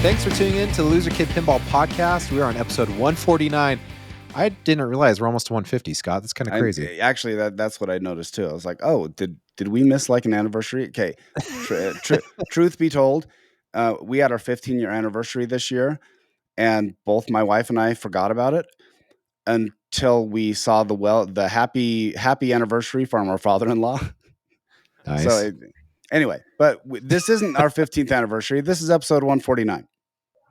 Thanks for tuning in to the Loser Kid Pinball Podcast. We are on episode 149. I didn't realize we're almost to 150, Scott. That's kind of crazy. Actually, that's what I noticed too. I was like, oh, did we miss like an anniversary? Okay. Truth be told, we had our 15-year anniversary this year, and both my wife and I forgot about it until we saw the happy anniversary from our father-in-law. Nice. So anyway, but this isn't our 15th anniversary. This is episode 149.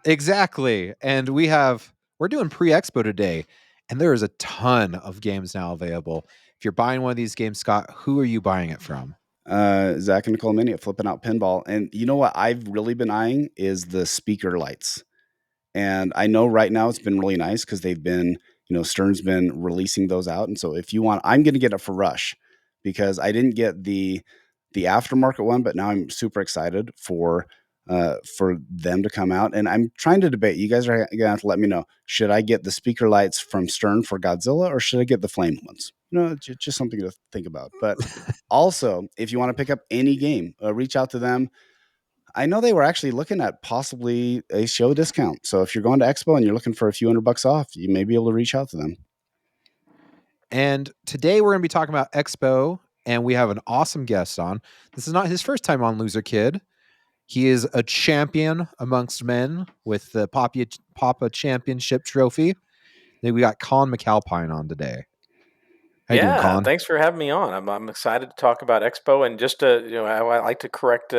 Exactly. And we're doing pre-expo today, and there is a ton of games now available. If you're buying one of these games, Scott, who are you buying it from? Zach and Nicole Mini at Flipping Out Pinball. And you know what I've really been eyeing is the speaker lights. And I know right now it's been really nice because they've been, Stern's been releasing those out. And so if you want, I'm going to get it for Rush because I didn't get the aftermarket one, but now I'm super excited for them to come out. And I'm trying to debate. You guys are going to have to let me know. Should I get the speaker lights from Stern for Godzilla or should I get the flame ones? Just something to think about. But also, if you want to pick up any game, reach out to them. I know they were actually looking at possibly a show discount. So if you're going to Expo and you're looking for a few $100 off, you may be able to reach out to them. And today we're going to be talking about Expo, and we have an awesome guest on. This is not his first time on Loser Kid. He is a champion amongst men with the Papa Championship trophy. Then we got Colin MacAlpine on today. How you doing, Colin? Thanks for having me on. I'm excited to talk about Expo, and just to I like to correct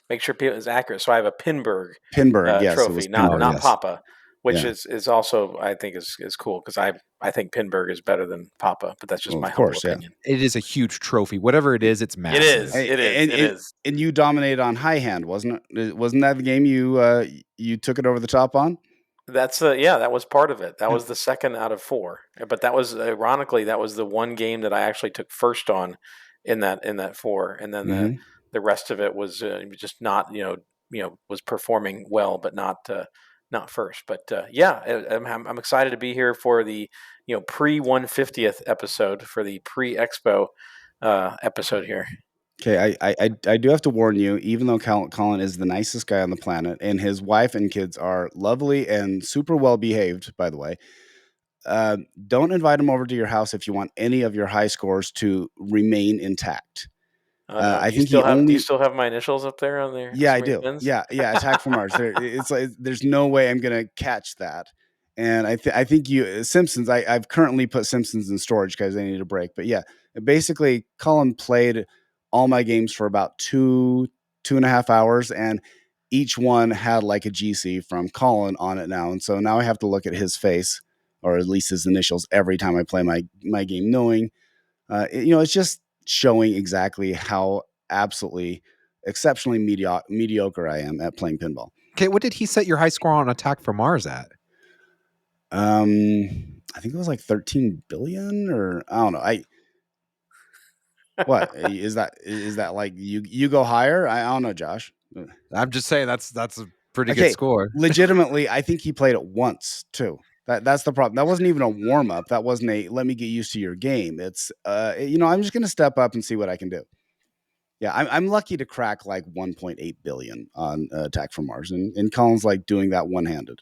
make sure people is accurate. So I have a Pinburg yes, trophy, not Papa, which Yeah. is also I think is cool because I think Pinburg is better than Papa, but that's just my humble opinion. It is a huge trophy. Whatever it is, it's massive. It is. And you dominated on high hand, wasn't it? Wasn't that the game you took it over the top on? That's that was part of it. That was the second out of 4. But that was ironically that was the one game that I actually took first on in that 4, and then the rest of it was just not was performing well, but not first. But I'm excited to be here for the pre 150th episode for the pre Expo episode here. Okay, I do have to warn you, even though Colin is the nicest guy on the planet and his wife and kids are lovely and super well behaved, by the way, don't invite him over to your house if you want any of your high scores to remain intact. I think do you still have my initials up there on there? Yeah, I do. Pins? Yeah, Attack from Mars. It's like there's no way I'm gonna catch that. And I think you Simpsons. I've currently put Simpsons in storage because I need a break. But yeah, basically, Colin played all my games for about 2.5 hours, and each one had like a GC from Colin on it now. And so now I have to look at his face, or at least his initials, every time I play my game, knowing, it's just showing exactly how absolutely exceptionally mediocre I am at playing pinball. Okay, what did he set your high score on Attack from Mars at? I think it was like 13 billion, or I don't know. What is that like you go higher? I don't know, Josh. I'm just saying that's a pretty good score. Legitimately, I think he played it once too. That's the problem. That wasn't even a warm up. That wasn't a let me get used to your game. It's I'm just gonna step up and see what I can do. Yeah, I'm lucky to crack like 1.8 billion on Attack from Mars, and Colin's like doing that one handed.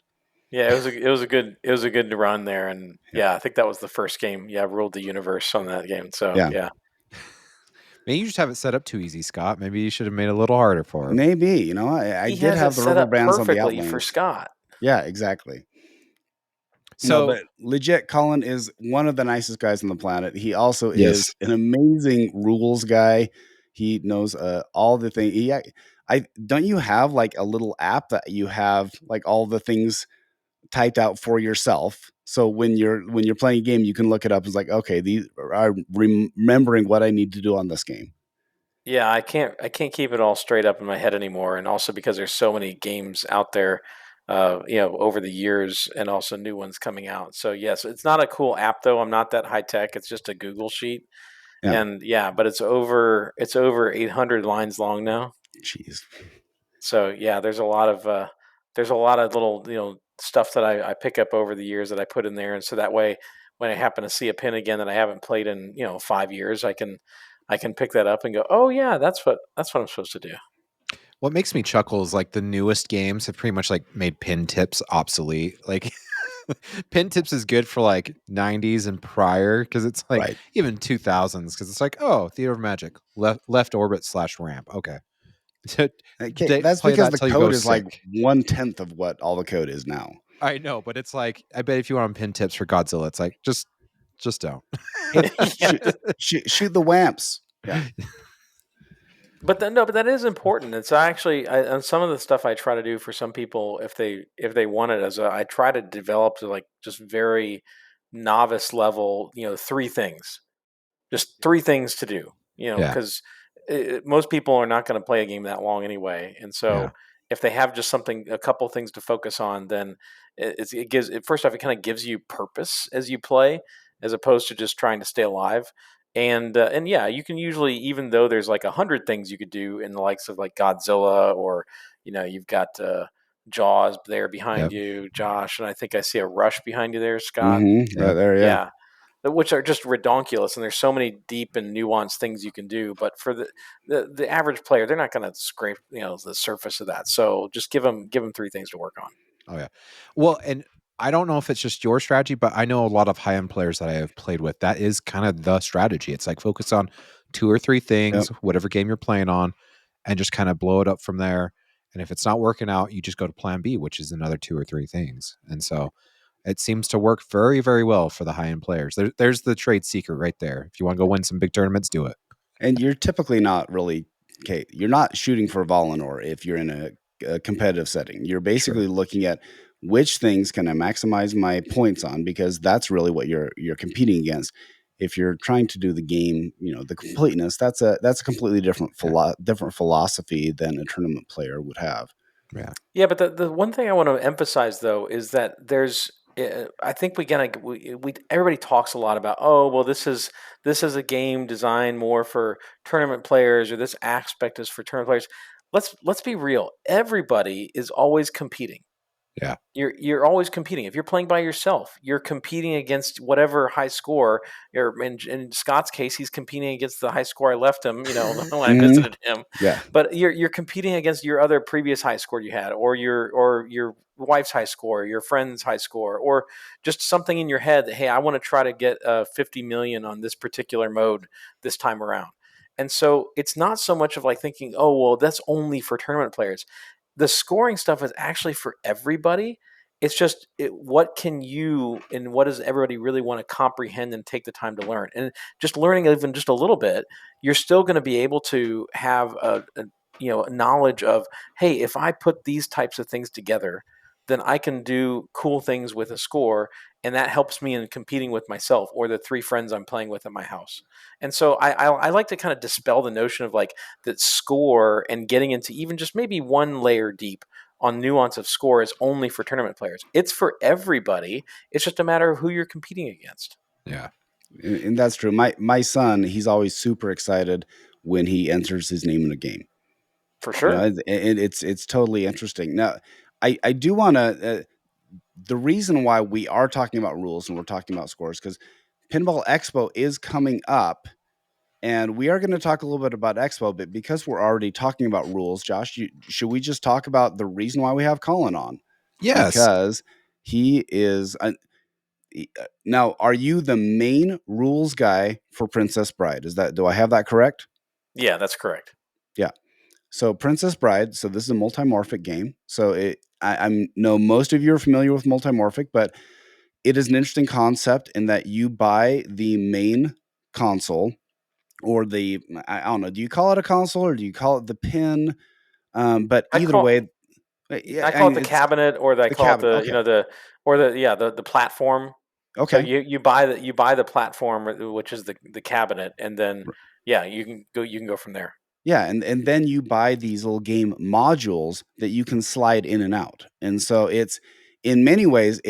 Yeah, it was a good run there, and I think that was the first game. Yeah, ruled the universe on that game. So yeah. Maybe you just have it set up too easy, Scott. Maybe you should have made it a little harder for him. Maybe, I did have the rubber bands on the outline for Scott. Yeah, exactly. So, but legit, Colin is one of the nicest guys on the planet. He also is an amazing rules guy. He knows all the things. Don't you have like a little app that you have like all the things typed out for yourself? So when you're playing a game, you can look it up. It's like, okay, these are remembering what I need to do on this game. Yeah, I can't keep it all straight up in my head anymore, and also because there's so many games out there, over the years, and also new ones coming out. So yes, it's not a cool app though. I'm not that high tech. It's just a Google sheet, and but it's over 800 lines long now. Jeez. So yeah, there's a lot of little stuff that I pick up over the years that I put in there, and so that way when I happen to see a pin again that I haven't played in 5 years, I can pick that up and go, oh yeah, that's what I'm supposed to do. What makes me chuckle is like the newest games have pretty much like made pin tips obsolete. Like pin tips is good for like 90s and prior because it's like Right. even 2000s because it's like, oh, Theater of Magic, left orbit / ramp. Okay. Okay, that's Play because that the till you go code is like sick. 1/10 of what all the code is now. I know, but it's like I bet if you want on pin tips for Godzilla, it's like just don't. Hey, Yeah. shoot the wamps. Yeah. But that is important. It's actually on some of the stuff I try to do for some people if they want it I try to develop to like just very novice level, 3 things, just 3 things to do, Yeah. because most people are not going to play a game that long anyway, and Yeah. so if they have just a couple things to focus on, then it gives first off, it kind of gives you purpose as you play, as opposed to just trying to stay alive. And yeah, you can usually, even though there's like 100 things you could do in the likes of like Godzilla, or you've got Jaws there behind Yep. you, Josh, and I think I see a Rush behind you there, Scott. Mm-hmm. Right Yep. there. Yeah. Yeah, which are just redonkulous, and there's so many deep and nuanced things you can do. But for the average player, they're not going to scrape the surface of that. So just give them 3 things to work on. Oh yeah. Well, and I don't know if it's just your strategy, but I know a lot of high-end players that I have played with. That is kind of the strategy. It's like focus on 2 or 3 things, Yep. whatever game you're playing on, and just kind of blow it up from there. And if it's not working out, you just go to plan B, which is another 2 or 3 things. And so it seems to work very, very well for the high-end players. There's the trade secret right there. If you want to go win some big tournaments, do it. And you're typically not really okay. You're not shooting for Valinor if you're in a competitive setting. You're basically looking at which things can I maximize my points on, because that's really what you're competing against. If you're trying to do the game, the completeness, that's a completely different different philosophy than a tournament player would have. Yeah. Yeah, but the one thing I want to emphasize though is that there's I think we everybody talks a lot about, oh well, this is a game designed more for tournament players, or this aspect is for tournament players. Let's be real. Everybody is always competing. Yeah. You're always competing. If you're playing by yourself, you're competing against whatever high score. In Scott's case, he's competing against the high score I left him, when I Mhm. visited him. Yeah. But you're competing against your other previous high score you had, or your wife's high score, your friend's high score, or just something in your head that, hey, I want to try to get 50 million on this particular mode this time around. And so it's not so much of like thinking, oh well, that's only for tournament players. The scoring stuff is actually for everybody. It's just what can you and what does everybody really want to comprehend and take the time to learn? And just learning even just a little bit, you're still going to be able to have a knowledge of, hey, if I put these types of things together, then I can do cool things with a score, and that helps me in competing with myself or the 3 friends I'm playing with at my house. And so I like to kind of dispel the notion of like that score and getting into even just maybe one layer deep on nuance of score is only for tournament players. It's for everybody. It's just a matter of who you're competing against. Yeah. And that's true. My son, he's always super excited when he enters his name in a game. For sure. And it's totally interesting. Now, I do want to. The reason why we are talking about rules and we're talking about scores, because Pinball Expo is coming up, and we are going to talk a little bit about Expo. But because we're already talking about rules, Josh, should we just talk about the reason why we have Colin on? Yes. Because he is. Now, are you the main rules guy for Princess Bride? Do I have that correct? Yeah, that's correct. Yeah. So Princess Bride. So this is a multimorphic game. So I know most of you are familiar with multimorphic, but it is an interesting concept in that you buy the main console, or I don't know. Do you call it a console or do you call it the pin? But I either call way, yeah, I call it the it's cabinet, or I the call it cabinet. the Okay. the platform. So Okay. you buy the platform, which is the cabinet, and then yeah, you can go from there. Yeah, and then you buy these little game modules that you can slide in and out. And so it's in many ways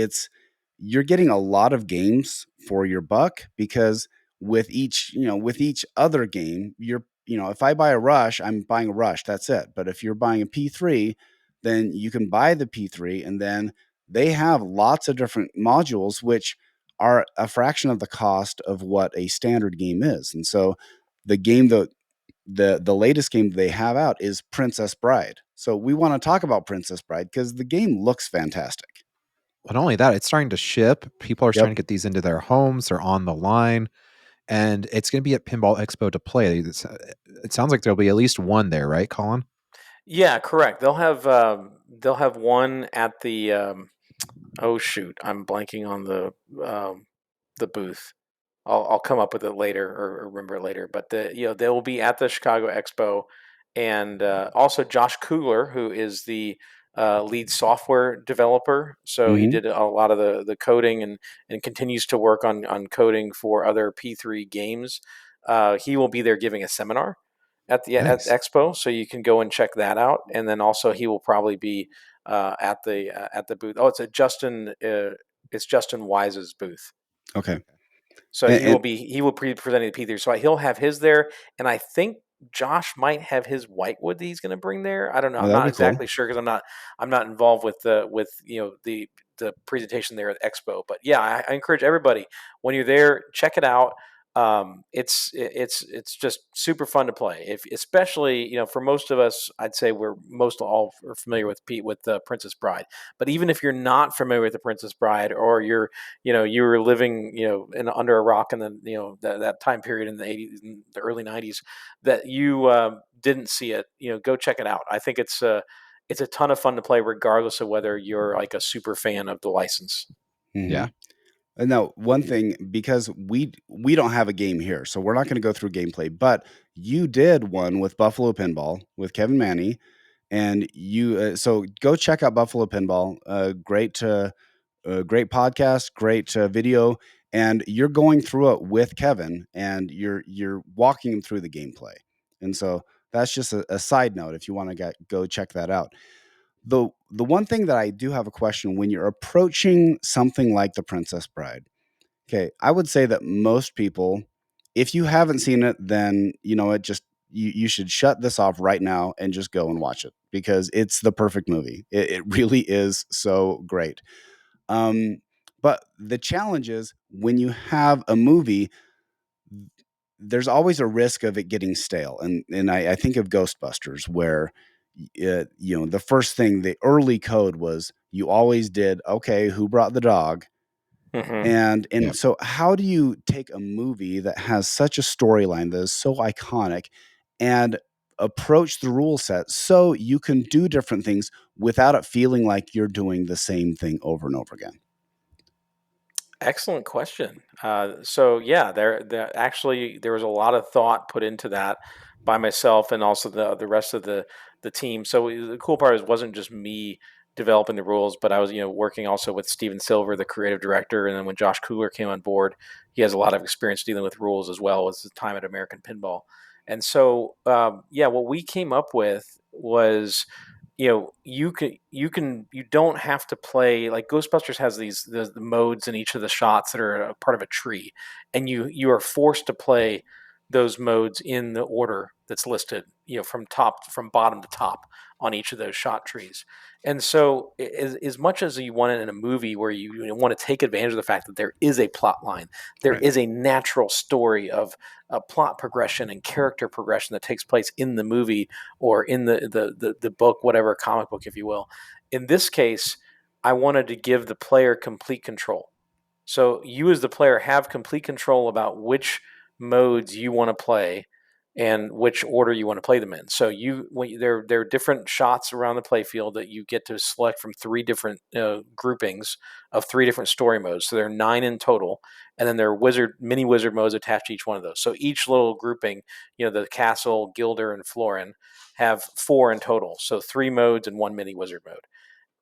you're getting a lot of games for your buck, because with each other game, if I buy a Rush, I'm buying a Rush, that's it. But if you're buying a P3, then you can buy the P3, and then they have lots of different modules which are a fraction of the cost of what a standard game is. And so the game that the latest game they have out is Princess Bride. So we want to talk about Princess Bride because the game looks fantastic. But not only that, it's starting to ship. People are starting Yep. to get these into their homes. They're on the line. And it's going to be at Pinball Expo to play. It sounds like there'll be at least one there, right, Colin? Yeah, correct. They'll have one at the oh shoot, I'm blanking on the booth. I'll come up with it later or remember it later. But they will be at the Chicago Expo, and also Josh Kugler, who is the lead software developer. So he Mm-hmm. did a lot of the coding and continues to work on coding for other P3 games. He will be there giving a seminar at the Nice. expo, so you can go and check that out. And then also he will probably be at the booth. Oh, it's Justin Wise's booth. Okay. So And, and he will be presenting the P3. So he'll have his there, and I think Josh might have his whitewood that he's going to bring there. I don't know. oh, I'm that'd not be cool. exactly sure because I'm not involved with the presentation there at Expo. But yeah, I encourage everybody when you're there, check it out. It's just super fun to play. If especially for most of us, I'd say we're most all are familiar with the Princess Bride. But even if you're not familiar with the Princess Bride, or you were living under a rock in that time period in the 80s and the early 90s that you didn't see it, go check it out. I think it's a ton of fun to play regardless of whether you're like a super fan of the license. Mm-hmm. Yeah. And now, one thing, because we don't have a game here, so we're not going to go through gameplay. But you did one with Buffalo Pinball with Kevin Manny, and you so go check out Buffalo Pinball. Great podcast, great video, and you're going through it with Kevin, and you're walking him through the gameplay. And so that's just a side note if you want to go check that out. The one thing that I do have a question when you're approaching something like The Princess Bride. Okay, I would say that most people, if you haven't seen it, then it just you should shut this off right now and just go and watch it because it's the perfect movie. It really is so great. Um, but the challenge is when you have a movie, there's always a risk of it getting stale. And I think of Ghostbusters, where the first thing, the early code was you always did, okay, who brought the dog? Mm-hmm. And Yeah. so how do you take a movie that has such a storyline that is so iconic and approach the rule set so you can do different things without it feeling like you're doing the same thing over and over again? Excellent question. So yeah, there was a lot of thought put into that by myself and also the rest of the team. So the cool part is it wasn't just me developing the rules, but I was working also with Steven Silver, the creative director, and then when Josh Kugler came on board, he has a lot of experience dealing with rules as well as the time at American Pinball. And so yeah, what we came up with was you don't have to play like Ghostbusters has the modes in each of the shots that are a part of a tree, and you are forced to play those modes in the order that's listed, from bottom to top on each of those shot trees. And so, as much as you want it in a movie where you want to take advantage of the fact that there is a plot line, there Right. is a natural story of a plot progression and character progression that takes place in the movie or in the book, whatever comic book, if you will. In this case, I wanted to give the player complete control. So you, as the player, have complete control about which modes you want to play and which order you want to play them in. So there are different shots around the playfield that you get to select from three different groupings of three different story modes. So there are 9 in total, and then there are mini wizard modes attached to each one of those. So each little grouping, the castle, Gilder, and Florin, have 4 in total. So 3 modes and 1 mini wizard mode,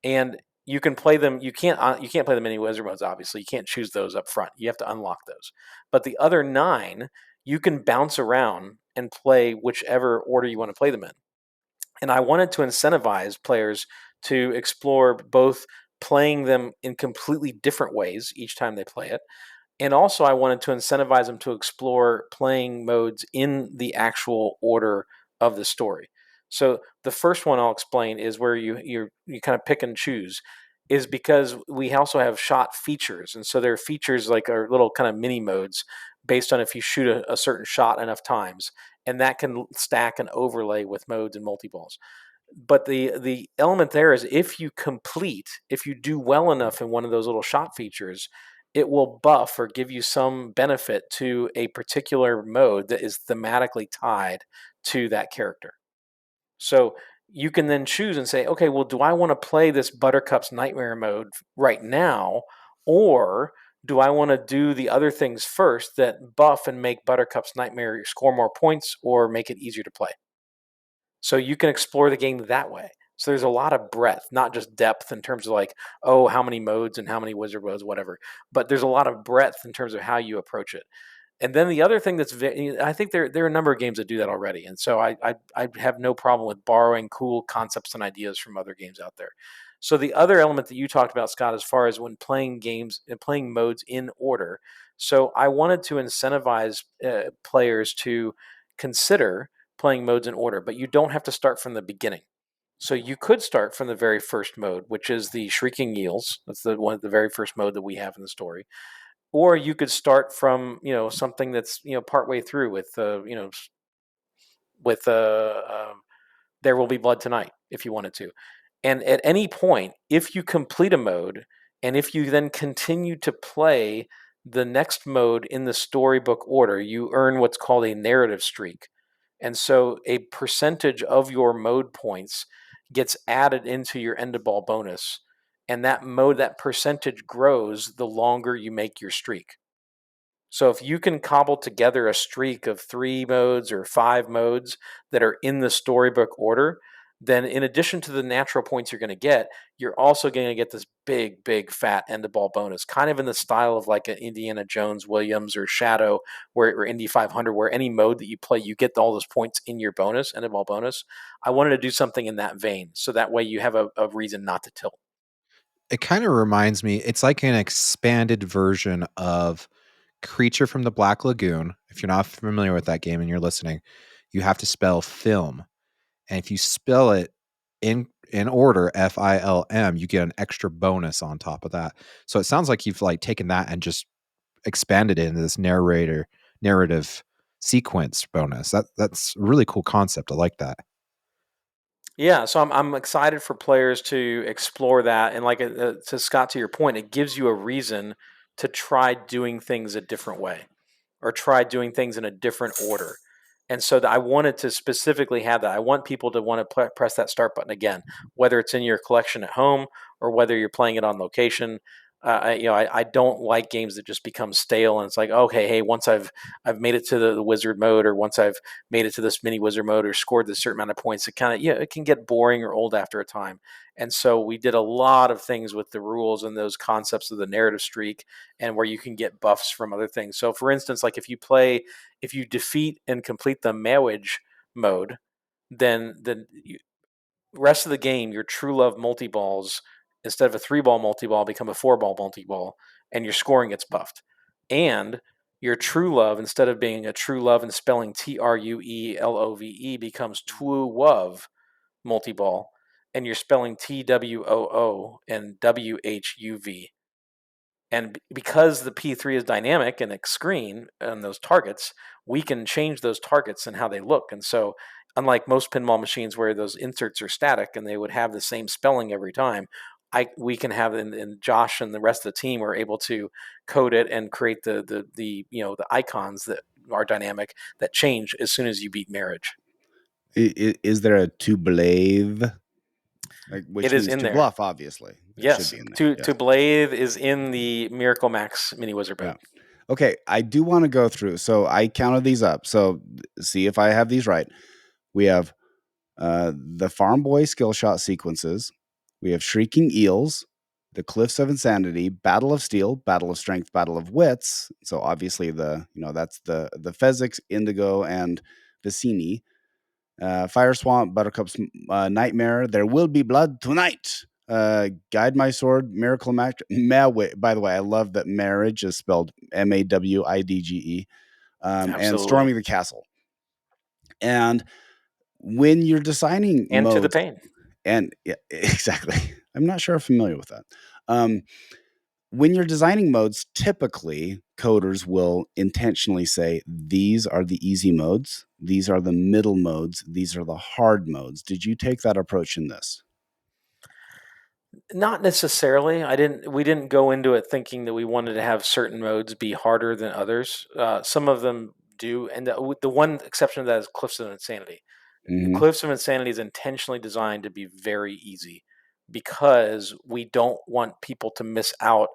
and you can play them. You can't play the mini wizard modes. Obviously, you can't choose those up front. You have to unlock those. But the other 9, you can bounce around and play whichever order you want to play them in. And I wanted to incentivize players to explore both playing them in completely different ways each time they play it, and also I wanted to incentivize them to explore playing modes in the actual order of the story. So the first one I'll explain is where you kind of pick and choose, is because we also have shot features. And so there are features like our little kind of mini modes based on if you shoot a certain shot enough times. and that can stack and overlay with modes and multi-balls. But the element there is if you do well enough in one of those little shop features, it will buff or give you some benefit to a particular mode that is thematically tied to that character. So you can then choose and say, okay, well, do I want to play this Buttercup's Nightmare mode right now? Or do I want to do the other things first that buff and make Buttercup's Nightmare score more points or make it easier to play? So you can explore the game that way. So there's a lot of breadth, not just depth in terms of like, oh, how many modes and how many wizard modes, whatever. But there's a lot of breadth in terms of how you approach it. And then the other thing that's I think there are a number of games that do that already, and so I have no problem with borrowing cool concepts and ideas from other games out there. So the other element that you talked about, Scott, as far as when playing games and playing modes in order, so I wanted to incentivize players to consider playing modes in order, but you don't have to start from the beginning. So you could start from the very first mode, which is the Shrieking Eels. That's the very first mode that we have in the story. Or you could start from something that's partway through with There Will Be Blood Tonight if you wanted to. And at any point, if you complete a mode and if you then continue to play the next mode in the storybook order, you earn what's called a narrative streak. And so a percentage of your mode points gets added into your end of ball bonus. And that percentage grows the longer you make your streak. So if you can cobble together a streak of 3 modes or 5 modes that are in the storybook order, then in addition to the natural points you're going to get, you're also going to get this big, big, fat end of ball bonus, kind of in the style of like an Indiana Jones, Williams, or Shadow, or Indy 500, where any mode that you play, you get all those points in your bonus, end of ball bonus. I wanted to do something in that vein, so that way you have a reason not to tilt. It kind of reminds me, it's like an expanded version of Creature from the Black Lagoon. If you're not familiar with that game and you're listening, you have to spell film. And if you spell it in order, FILM, you get an extra bonus on top of that. So it sounds like you've like taken that and just expanded it into this narrative sequence bonus. That's a really cool concept. I like that. Yeah, so I'm excited for players to explore that, and like to Scott, to your point, it gives you a reason to try doing things a different way, or try doing things in a different order. And so I wanted to specifically have that. I want people to want to press that start button again, whether it's in your collection at home or whether you're playing it on location. I don't like games that just become stale and it's like, okay, hey, once I've made it to the wizard mode, or once I've made it to this mini wizard mode, or scored this certain amount of points, it can get boring or old after a time. And so we did a lot of things with the rules and those concepts of the narrative streak, and where you can get buffs from other things. So for instance, like if you defeat and complete the marriage mode, then rest of the game, your true love multi-balls, instead of a 3-ball multi-ball, become a 4-ball multi-ball, and your scoring gets buffed. And your true love, instead of being a true love and spelling TRUELOVE, becomes Twoo-Wov multi-ball, and you're spelling TWOO and WHUV. And because the P3 is dynamic and a screen and those targets, we can change those targets and how they look. And so, unlike most pinball machines where those inserts are static and they would have the same spelling every time, we can have, and Josh and the rest of the team are able to code it and create the icons that are dynamic that change as soon as you beat marriage. Is there a to blave? Which it is means in to there. bluff, obviously. Yes, Should be in there. to Blathe is in the Miracle Max mini wizard boat. Yeah. Okay, I do want to go through. So I counted these up. So see if I have these right. We have the Farm Boy skill shot sequences. We have Shrieking Eels, the Cliffs of Insanity, Battle of Steel, Battle of Strength, Battle of Wits. So obviously that's the Fezzik, Indigo, and Vicini. Fire Swamp, Buttercup's Nightmare, There Will Be Blood Tonight. Guide My Sword, Miracle Match. By the way, I love that marriage is spelled MAWIDGE. And Storming the Castle. And when you're designing and modes, To the Pain. and yeah, exactly. I'm not sure I'm familiar with that. when you're designing modes, typically coders will intentionally say, these are the easy modes, these are the middle modes, these are the hard modes. Did you take that approach in this? Not necessarily. We didn't go into it thinking that we wanted to have certain modes be harder than others. Some of them do, and the one exception to that is Cliffs of Insanity. Mm-hmm. Cliffs of Insanity is intentionally designed to be very easy because we don't want people to miss out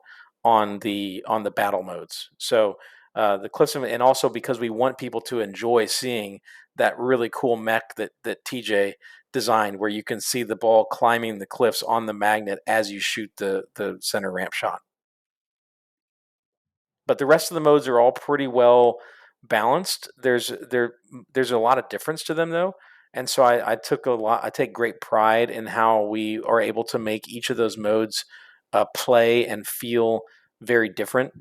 on the battle modes. So the Cliffs of, and also because we want people to enjoy seeing that really cool mech that TJ designed, where you can see the ball climbing the cliffs on the magnet as you shoot the center ramp shot. But the rest of the modes are all pretty well balanced. There's a lot of difference to them though, and so I take great pride in how we are able to make each of those modes play and feel very different,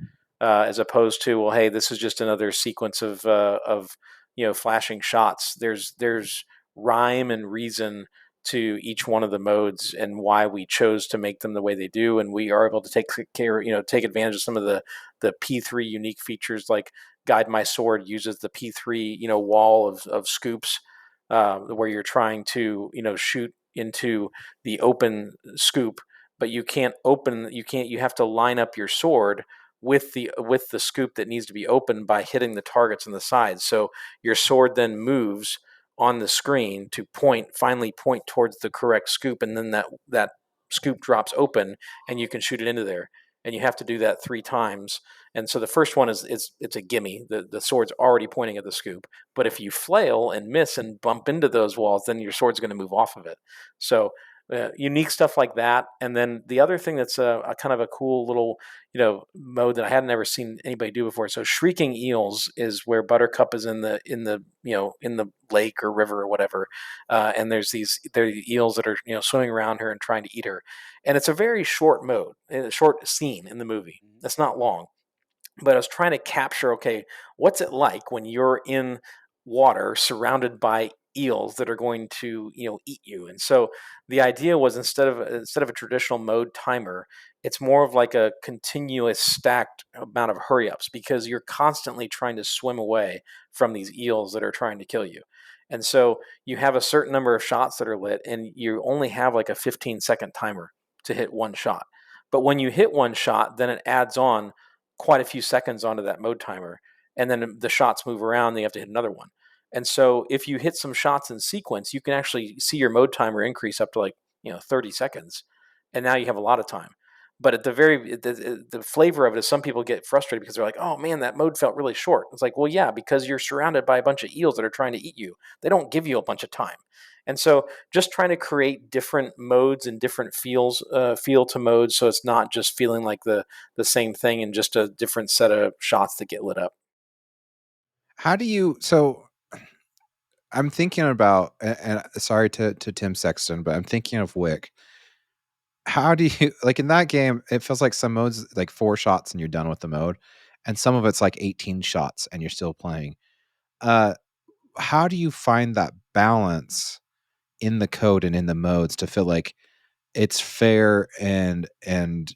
as opposed to, well, hey, this is just another sequence of flashing shots. There's rhyme and reason to each one of the modes and why we chose to make them the way they do, and we are able to take advantage of some of the P3 unique features, like Guide My Sword uses the P3 wall of scoops, where you're trying to shoot into the open scoop, but you have to line up your sword with the scoop that needs to be opened by hitting the targets on the sides. So your sword then moves on the screen to finally point towards the correct scoop, and then that scoop drops open and you can shoot it into there. And you have to do that 3 times. And so the first one is it's a gimme. The sword's already pointing at the scoop. But if you flail and miss and bump into those walls, then your sword's going to move off of it. So unique stuff like that. And then the other thing that's a kind of a cool little mode that I had never seen anybody do before. So shrieking eels is where Buttercup is in the lake or river or whatever, and there are eels that are swimming around her and trying to eat her, and it's a very short mode, a short scene in the movie. It's not long, but I was trying to capture, okay, what's it like when you're in water surrounded by eels that are going to eat you. And so the idea was, instead of a traditional mode timer, it's more of like a continuous stacked amount of hurry ups, because you're constantly trying to swim away from these eels that are trying to kill you. And so you have a certain number of shots that are lit, and you only have like a 15-second timer to hit one shot. But when you hit one shot, then it adds on quite a few seconds onto that mode timer, and then the shots move around and you have to hit another one. And so if you hit some shots in sequence, you can actually see your mode timer increase up to like 30 seconds, and now you have a lot of time. But at the flavor of it is, some people get frustrated because they're like, oh man, that mode felt really short. It's like, well, yeah, because you're surrounded by a bunch of eels that are trying to eat you. They don't give you a bunch of time. And so just trying to create different modes and different feel to modes, so it's not just feeling like the same thing and just a different set of shots that get lit up. How do you? So I'm thinking about, and sorry to Tim Sexton, but I'm thinking of Wick. How do you like in that game? It feels like some modes like 4 shots and you're done with the mode, and some of it's like 18 shots and you're still playing. Uh, how do you find that balance in the code and in the modes to feel like it's fair and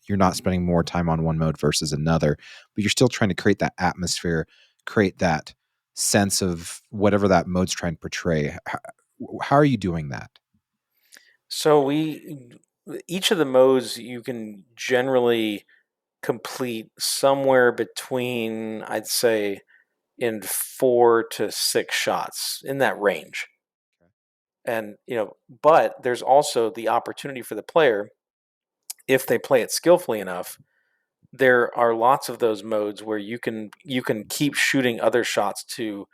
you're not spending more time on one mode versus another, but you're still trying to create that atmosphere, create that sense of whatever that mode's trying to portray? How are you doing that? So each of the modes you can generally complete somewhere between, I'd say, in 4 to 6 shots, in that range. And but there's also the opportunity for the player, if they play it skillfully enough. There are lots of those modes where you can keep shooting other shots to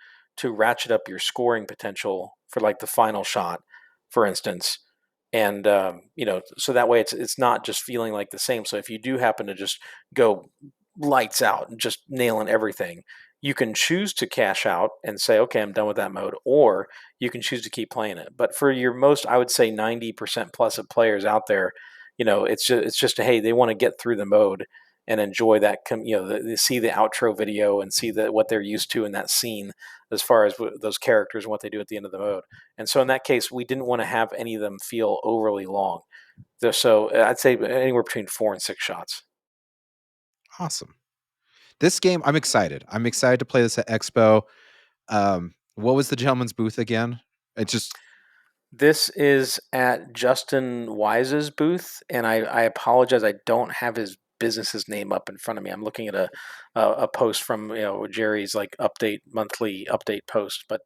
ratchet up your scoring potential for like the final shot, for instance. And so that way it's not just feeling like the same. So if you do happen to just go lights out and just nailing everything, you can choose to cash out and say, okay, I'm done with that mode, or you can choose to keep playing it. But for your most, I would say 90% plus of players out there, it's just hey, they want to get through the mode and enjoy that, see the outro video and see what they're used to in that scene, as far as those characters and what they do at the end of the mode. And so in that case, we didn't want to have any of them feel overly long. So I'd say anywhere between 4 and 6 shots. Awesome. This game, I'm excited. I'm excited to play this at Expo. What was the gentleman's booth again? It just This is at Justin Wise's booth, and I apologize. I don't have his business's name up in front of me. I'm looking at a post from Jerry's like monthly update post. But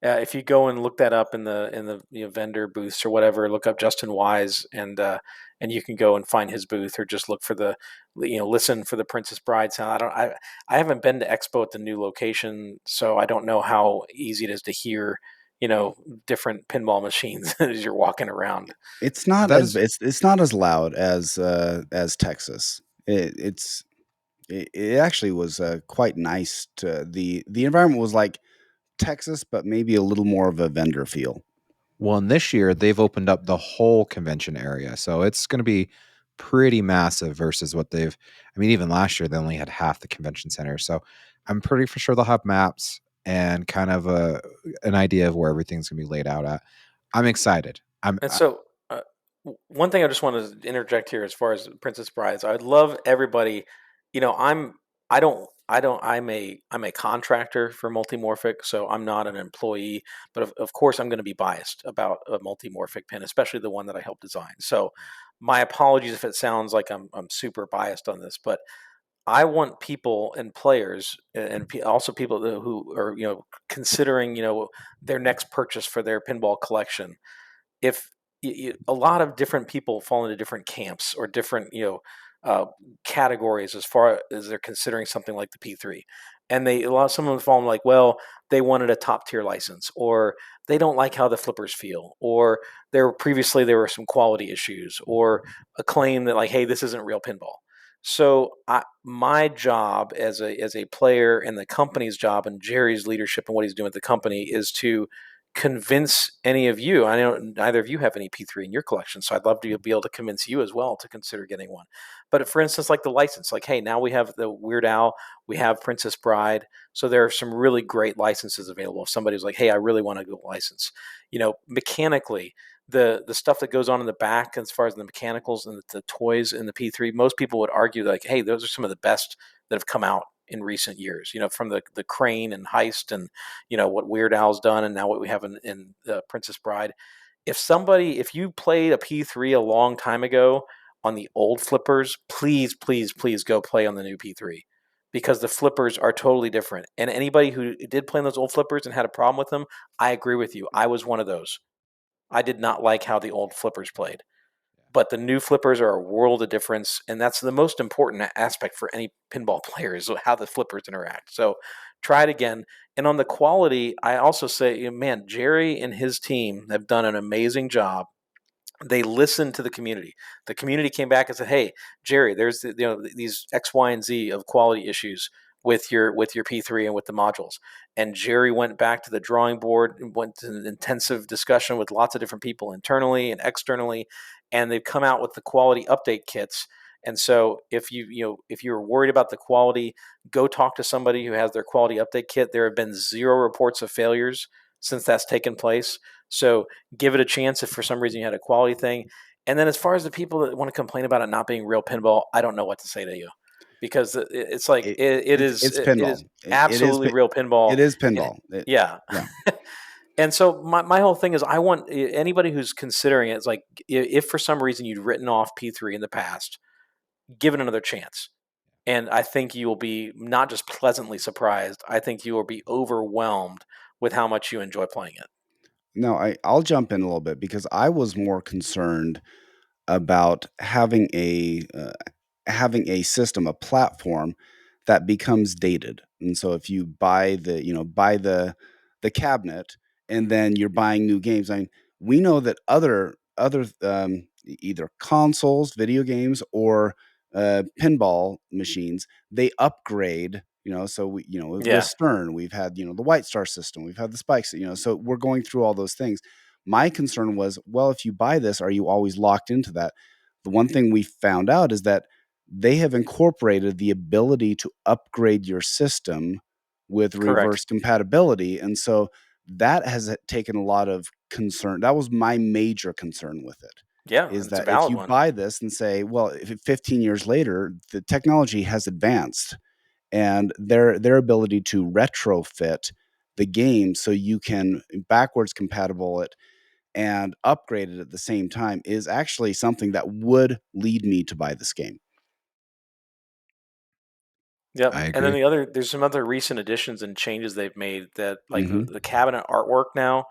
if you go and look that up in the vendor booths or whatever, look up Justin Wise, and you can go and find his booth, or just look for listen for the Princess Bride sound. I haven't been to Expo at the new location, so I don't know how easy it is to hear different pinball machines as you're walking around. It's not that as is it's not as loud as Texas. It actually was quite nice. The environment was like Texas, but maybe a little more of a vendor feel. well, and this year they've opened up the whole convention area, so it's going to be pretty massive versus what they've. I mean, even last year they only had half the convention center, so I'm pretty for sure they'll have maps and kind of an idea of where everything's going to be laid out at. I'm excited. And so, one thing I just want to interject here, as far as Princess Brides, I'd love everybody. I'm a contractor for Multimorphic, so I'm not an employee. But of course, I'm going to be biased about a Multimorphic pin, especially the one that I helped design. So, my apologies if it sounds like I'm super biased on this, but I want people and players, and also people who are considering their next purchase for their pinball collection. If a lot of different people fall into different camps or different uh, categories as far as they're considering something like the P3, and some of them fall in like, well, they wanted a top tier license, or they don't like how the flippers feel, or there were some quality issues, or a claim that like, hey, this isn't real pinball. So my job as a player, and the company's job, and Jerry's leadership and what he's doing with the company, is to convince any of you. I know neither of you have any P3 in your collection, so I'd love to be able to convince you as well to consider getting one. But for instance, like the license, like, hey, now we have the Weird Al, we have Princess Bride, so there are some really great licenses available. If somebody's like, hey, I really want to go license, mechanically, the stuff that goes on in the back as far as the mechanicals and the toys in the P3, most people would argue like, hey, those are some of the best that have come out in recent years, from the crane and heist, and what Weird Al's done, and now what we have in Princess Bride. If you played a P3 a long time ago on the old flippers, please, please, please go play on the new P3, because the flippers are totally different. And anybody who did play on those old flippers and had a problem with them, I agree with you. I was one of those. I did not like how the old flippers played, but the new flippers are a world of difference, and that's the most important aspect for any pinball player, is how the flippers interact. So try it again. And on the quality, I also say, man, Jerry and his team have done an amazing job. They listened to the community. The community came back and said, hey, Jerry, there's these X, Y, and Z of quality issues with your P3 and with the modules. And Jerry went back to the drawing board and went to an intensive discussion with lots of different people internally and externally, and they've come out with the quality update kits. And so if you're worried about the quality, go talk to somebody who has their quality update kit. There have been 0 reports of failures since that's taken place. So give it a chance if for some reason you had a quality thing. And then as far as the people that want to complain about it not being real pinball, I don't know what to say to you, because it's like It, it it's is it's it pinball. is absolutely real pinball. It is And pinball. yeah. Yeah. And so my whole thing is, I want anybody who's considering it, it's like, if for some reason you'd written off P3 in the past, give it another chance. And I think you will be not just pleasantly surprised, I think you will be overwhelmed with how much you enjoy playing it. No, I'll jump in a little bit because I was more concerned about having a system, a platform that becomes dated. And so if you buy the cabinet and then you're buying new games, I mean, we know that other either consoles, video games, or pinball machines, they upgrade. So with Yeah, Stern, we've had the White Star system, we've had the Spikes. So we're going through all those things. My concern was, well, if you buy this, are you always locked into that? The one thing we found out is that they have incorporated the ability to upgrade your system with correct. reverse compatibility. And so that has taken a lot of concern. That was my major concern with it. Yeah, is and it's a that if valid you one. buy this and say, well, if 15 years later, the technology has advanced and their ability to retrofit the game so you can backwards compatible it and upgrade it at the same time is actually something that would lead me to buy this game. Yep. I And then agree. there's some other recent additions and changes they've made that, like Hmm. the cabinet artwork now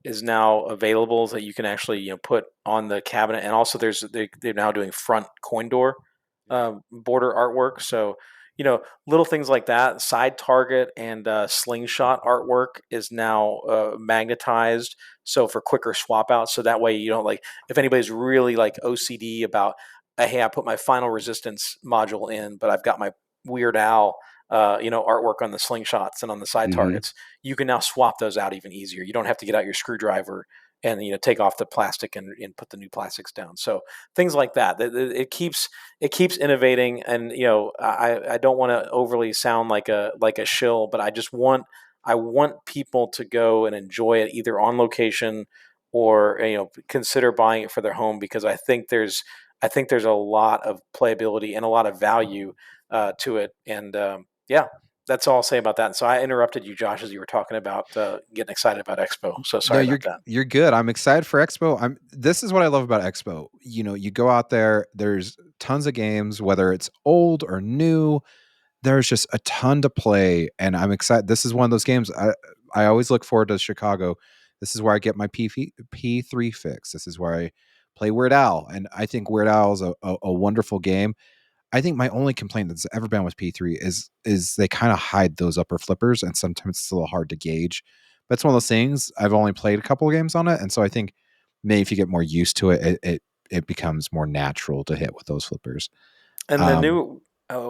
is now available that you can actually put on the cabinet, and also they're now doing front coin door border artwork. So little things like that. Side target and slingshot artwork is now magnetized, so for quicker swap outs. So that way you don't like if anybody's really like OCD about. Hey, I put my final resistance module in, but I've got my Weird Al, artwork on the slingshots and on the side Hmm. targets. You can now swap those out even easier. You don't have to get out your screwdriver and take off the plastic and put the new plastics down. So things like that. It keeps innovating, and I don't want to overly sound like a shill, but I want people to go and enjoy it either on location or consider buying it for their home, because I think there's a lot of playability and a lot of value to it. And yeah, that's all I'll say about that. So I interrupted you, Josh, as you were talking about getting excited about Expo. So No, sorry about that. you're good. I'm excited for Expo. This is what I love about Expo. You go out there, there's tons of games, whether it's old or new. There's just a ton to play, and I'm excited. This is one of those games I always look forward to Chicago. This is where I get my P3 fix. This is where I play Weird Al, and I think Weird Al is a wonderful game. I think my only complaint that's ever been with P3 is they kind of hide those upper flippers, and sometimes it's a little hard to gauge. But it's one of those things. I've only played a couple of games on it, and so I think maybe if you get more used to it, it becomes more natural to hit with those flippers. And the Um, new,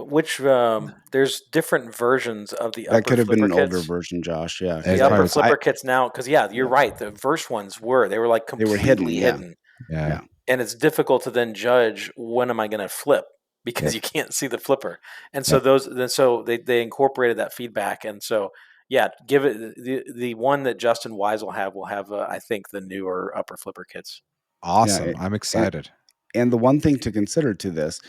which there's different versions of the That upper could have been flipper an older kits. version, Josh. Yeah, The because it I, upper probably was, flipper kits now, because yeah, you're yeah, right. The first ones were like they were hidden. completely Yeah, hidden, yeah, yeah, and it's difficult to then judge when am I going to flip because yep, you can't see the flipper. And so yep. they incorporated that feedback. And so yeah, give it the one that Justin Wise will have I think the newer upper flipper kits. Awesome. yeah. I'm And excited. and the one thing to consider to this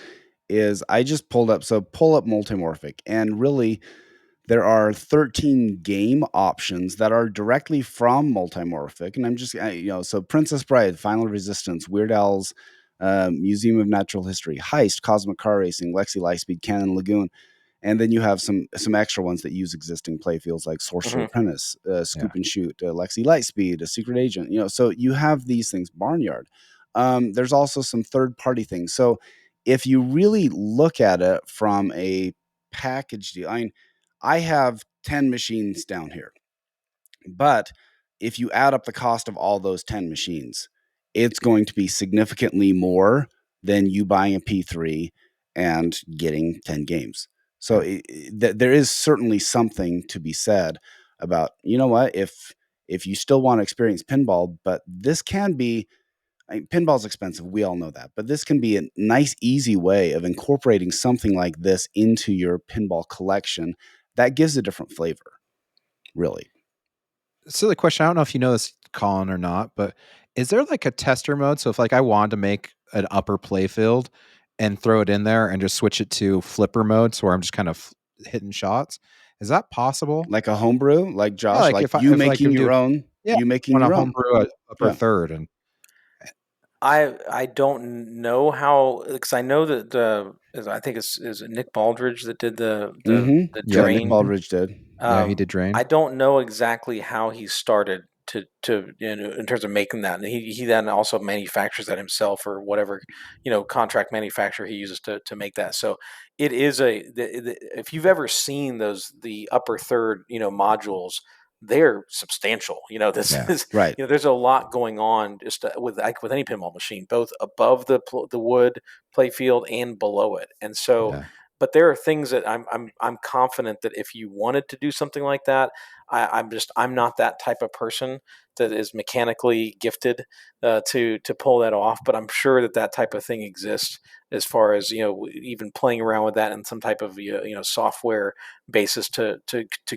is I just pulled up. So pull up Multimorphic, and really there are 13 game options that are directly from Multimorphic. And I'm just, so Princess Bride, Final Resistance, Weird Al's Museum of Natural History, Heist, Cosmic Car Racing, Lexi Lightspeed, Cannon Lagoon. And then you have some extra ones that use existing playfields like Sorcerer Hmm. Apprentice, Yeah. Scoop and Shoot, Lexi Lightspeed, a Secret Agent. So you have these things. Barnyard. There's also some third party things. So if you really look at it from a package deal, I mean, I have 10 machines down here, but if you add up the cost of all those 10 machines, it's going to be significantly more than you buying a P3 and getting 10 games. So Yeah. there is certainly something to be said about, you know what, if you still want to experience pinball, but this can be, pinball's expensive. We all know that, but this can be a nice, easy way of incorporating something like this into your pinball collection that gives a different flavor, really. Silly question. I don't know if you know this, Colin, or not, but is there like a tester mode? So if like I wanted to make an upper play field and throw it in there and just switch it to flipper mode, so where I'm just kind of hitting shots, is that possible? Like a homebrew, like Yeah, Josh, like like if I could do, yeah, you I making want to your own. homebrew a upper Yeah. third, and I don't know how, because I know that I think it's is it Nick Baldridge that did the Yeah, yep, Nick drain. mhm, Baldridge did. yeah, he did drain. I don't know exactly how he started to in terms of making that, and he then also manufactures that himself or whatever contract manufacturer he uses to make that. So it is if you've ever seen the upper third modules, they're substantial. This Yeah, is Right. there's a lot going on just with any pinball machine, both above the wood playfield and below it, and so yeah, but there are things that I'm confident that if you wanted to do something like that, I'm not that type of person that is mechanically gifted to pull that off. But I'm sure that type of thing exists as far as even playing around with that in some type of software basis to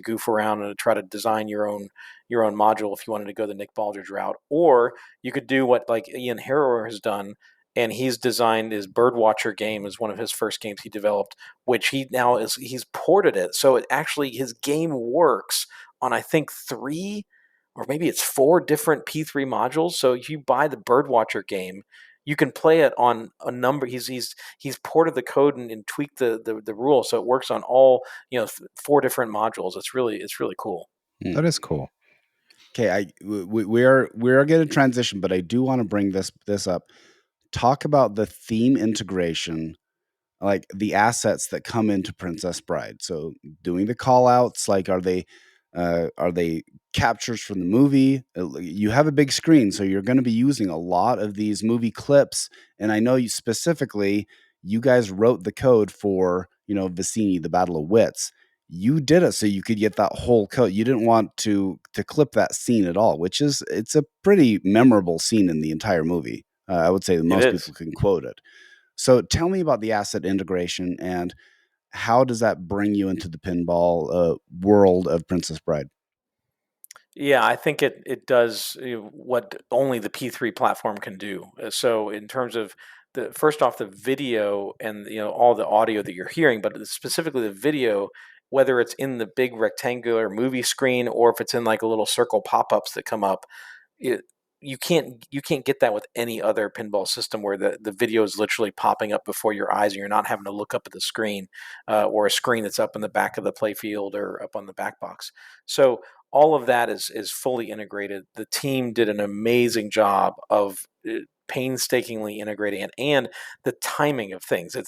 goof around and to try to design your own module if you wanted to go the Nick Baldridge route, or you could do what like Ian Harrower has done, and he's designed his Birdwatcher game as one of his first games he developed, which he's ported it so it actually his game works on I think 3 or maybe it's 4 different P3 modules. So if you buy the Birdwatcher game, you can play it on a number. He's ported the code and tweaked the rules so it works on all 4 different modules. It's really cool. That is cool. Okay, we are going to transition, but I do want to bring this up. Talk about the theme integration, like the assets that come into Princess Bride. So doing the call outs, like are they captures from the movie? You have a big screen, so you're going to be using a lot of these movie clips. And I know you guys wrote the code for, Vicini, the Battle of Wits. You did it so you could get that whole code. You didn't want to clip that scene at all, it's a pretty memorable scene in the entire movie. I would say that most people can quote it. So tell me about the asset integration and how does that bring you into the pinball world of Princess Bride? Yeah, I think it does what only the P3 platform can do. So in terms of first off the video and all the audio that you're hearing, but specifically the video, whether it's in the big rectangular movie screen or if it's in like a little circle pop-ups that come up, you can't get that with any other pinball system where the video is literally popping up before your eyes and you're not having to look up at the screen or a screen that's up in the back of the playfield or up on the back box. So all of that is fully integrated. The team did an amazing job of painstakingly integrating it, and the timing of things. It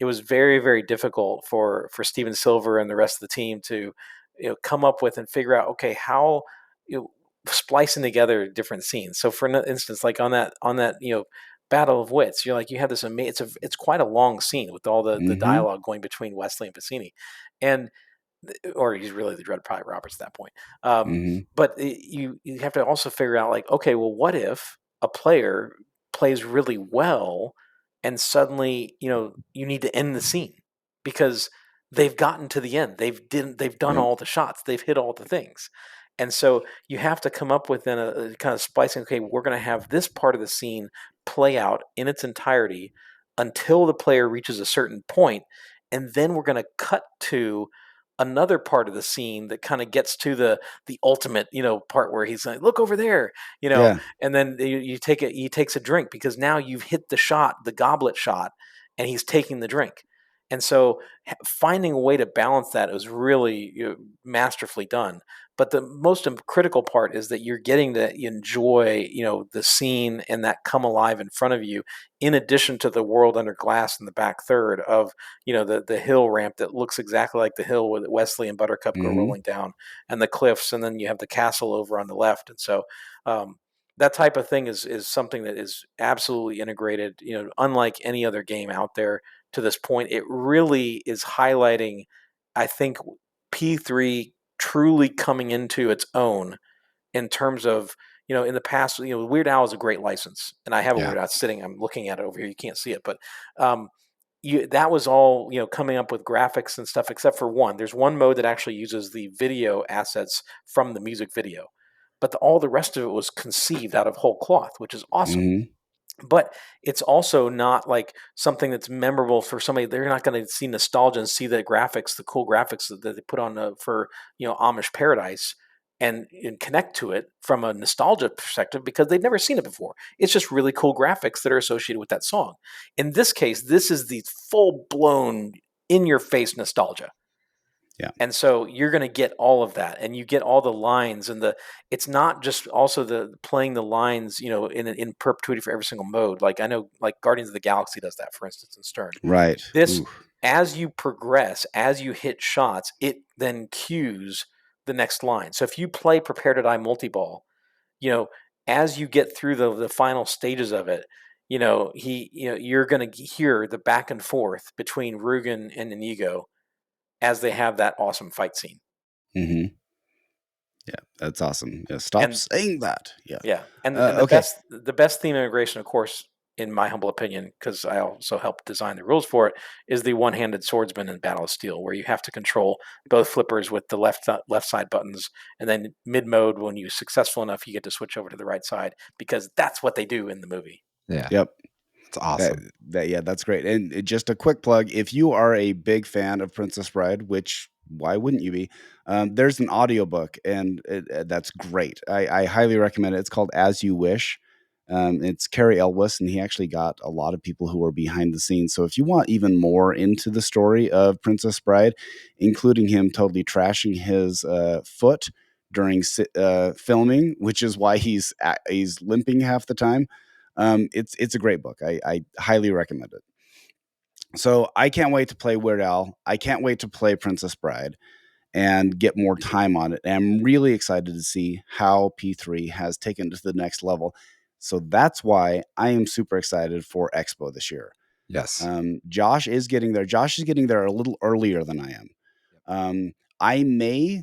was very, very difficult for Steven Silver and the rest of the team to come up with and figure out, okay, how splicing together different scenes. So for instance, like on that Battle of Wits, you're like, you have this it's quite a long scene with all the dialogue going between Wesley and Vicini, and or he's really the Dread Pirate Roberts at that point. But you have to also figure out like, okay, well, what if a player plays really well and suddenly you need to end the scene because they've gotten to the end, they've done all the shots, they've hit all the things. And so you have to come up with a kind of splicing, okay, we're going to have this part of the scene play out in its entirety until the player reaches a certain point, and then we're going to cut to another part of the scene that kind of gets to the ultimate part where he's like, look over there, and then he takes a drink because now you've hit the goblet shot, and he's taking the drink. And so finding a way to balance that was really masterfully done. But the most critical part is that you're getting to enjoy, the scene and that come alive in front of you, in addition to the world under glass in the back third of, the hill ramp that looks exactly like the hill where Wesley and Buttercup go rolling down, and the cliffs, and then you have the castle over on the left. And so that type of thing is something that is absolutely integrated, unlike any other game out there to this point. It really is highlighting, I think, P3 truly coming into its own in terms of, in the past, Weird Al is a great license, and I have a Weird Al sitting, I'm looking at it over here, you can't see it, but that was all, coming up with graphics and stuff, except for one. There's one mode that actually uses the video assets from the music video, but all the rest of it was conceived out of whole cloth, which is awesome. But it's also not like something that's memorable for somebody. They're not going to see nostalgia and see the graphics, the cool graphics that they put on for Amish Paradise, and connect to it from a nostalgia perspective because they've never seen it before. It's just really cool graphics that are associated with that song. In this case, this is the full blown in your face nostalgia. Yeah. And so you're going to get all of that, and you get all the lines, and it's not just also the playing the lines, in perpetuity for every single mode. Like I know, like Guardians of the Galaxy does that, for instance, in Stern. Right. This, as you progress, as you hit shots, it then cues the next line. So if you play Prepare to Die Multiball, as you get through the final stages of it, you're going to hear the back and forth between Rugen and Inigo as they have that awesome fight scene. Yeah, that's awesome. Yeah, stop saying that. Yeah. Yeah. And the best theme integration, of course, in my humble opinion, because I also helped design the rules for it, is the one-handed swordsman in Battle of Steel, where you have to control both flippers with the left side buttons, and then mid mode, when you're successful enough, you get to switch over to the right side, because that's what they do in the movie. Yeah. Yep. It's awesome. That's great. And just a quick plug, if you are a big fan of Princess Bride, which why wouldn't you be? There's an audiobook, and that's great. I highly recommend it. It's called As You Wish. It's Carrie Elwes, and he actually got a lot of people who are behind the scenes. So if you want even more into the story of Princess Bride, including him totally trashing his foot during filming, which is why he's limping half the time, it's a great book. I highly recommend it. So I can't wait to play Weird Al. I can't wait to play Princess Bride and get more time on it. And I'm really excited to see how P3 has taken it to the next level. So that's why I am super excited for Expo this year. Yes. Josh is getting there. Josh is getting there a little earlier than I am. I may,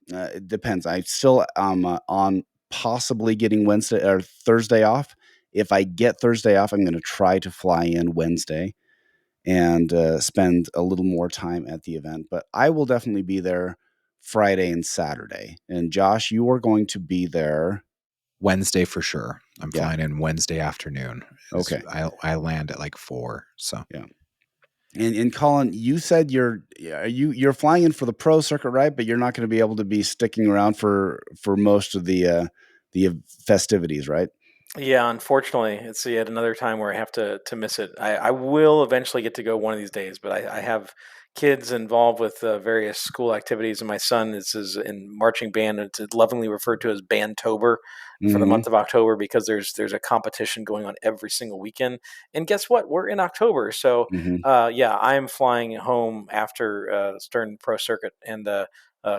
it depends. I still on possibly getting Wednesday or Thursday off. If I get Thursday off, I'm going to try to fly in Wednesday and spend a little more time at the event. But I will definitely be there Friday and Saturday. And Josh, you are going to be there Wednesday for sure. I'm Yeah. flying in Wednesday afternoon. Okay. I land at like 4. So Yeah. And Colin, you said you're flying in for the pro circuit, right? But you're not going to be able to be sticking around for most of the festivities, right? Yeah, unfortunately, it's yet another time where I have to miss it. I will eventually get to go one of these days, but I have kids involved with various school activities, and my son is in marching band, and it's lovingly referred to as Bandtober for the Mhm. month of October, because there's a competition going on every single weekend. And guess what? We're in October, so Mhm. yeah, I am flying home after Stern Pro Circuit and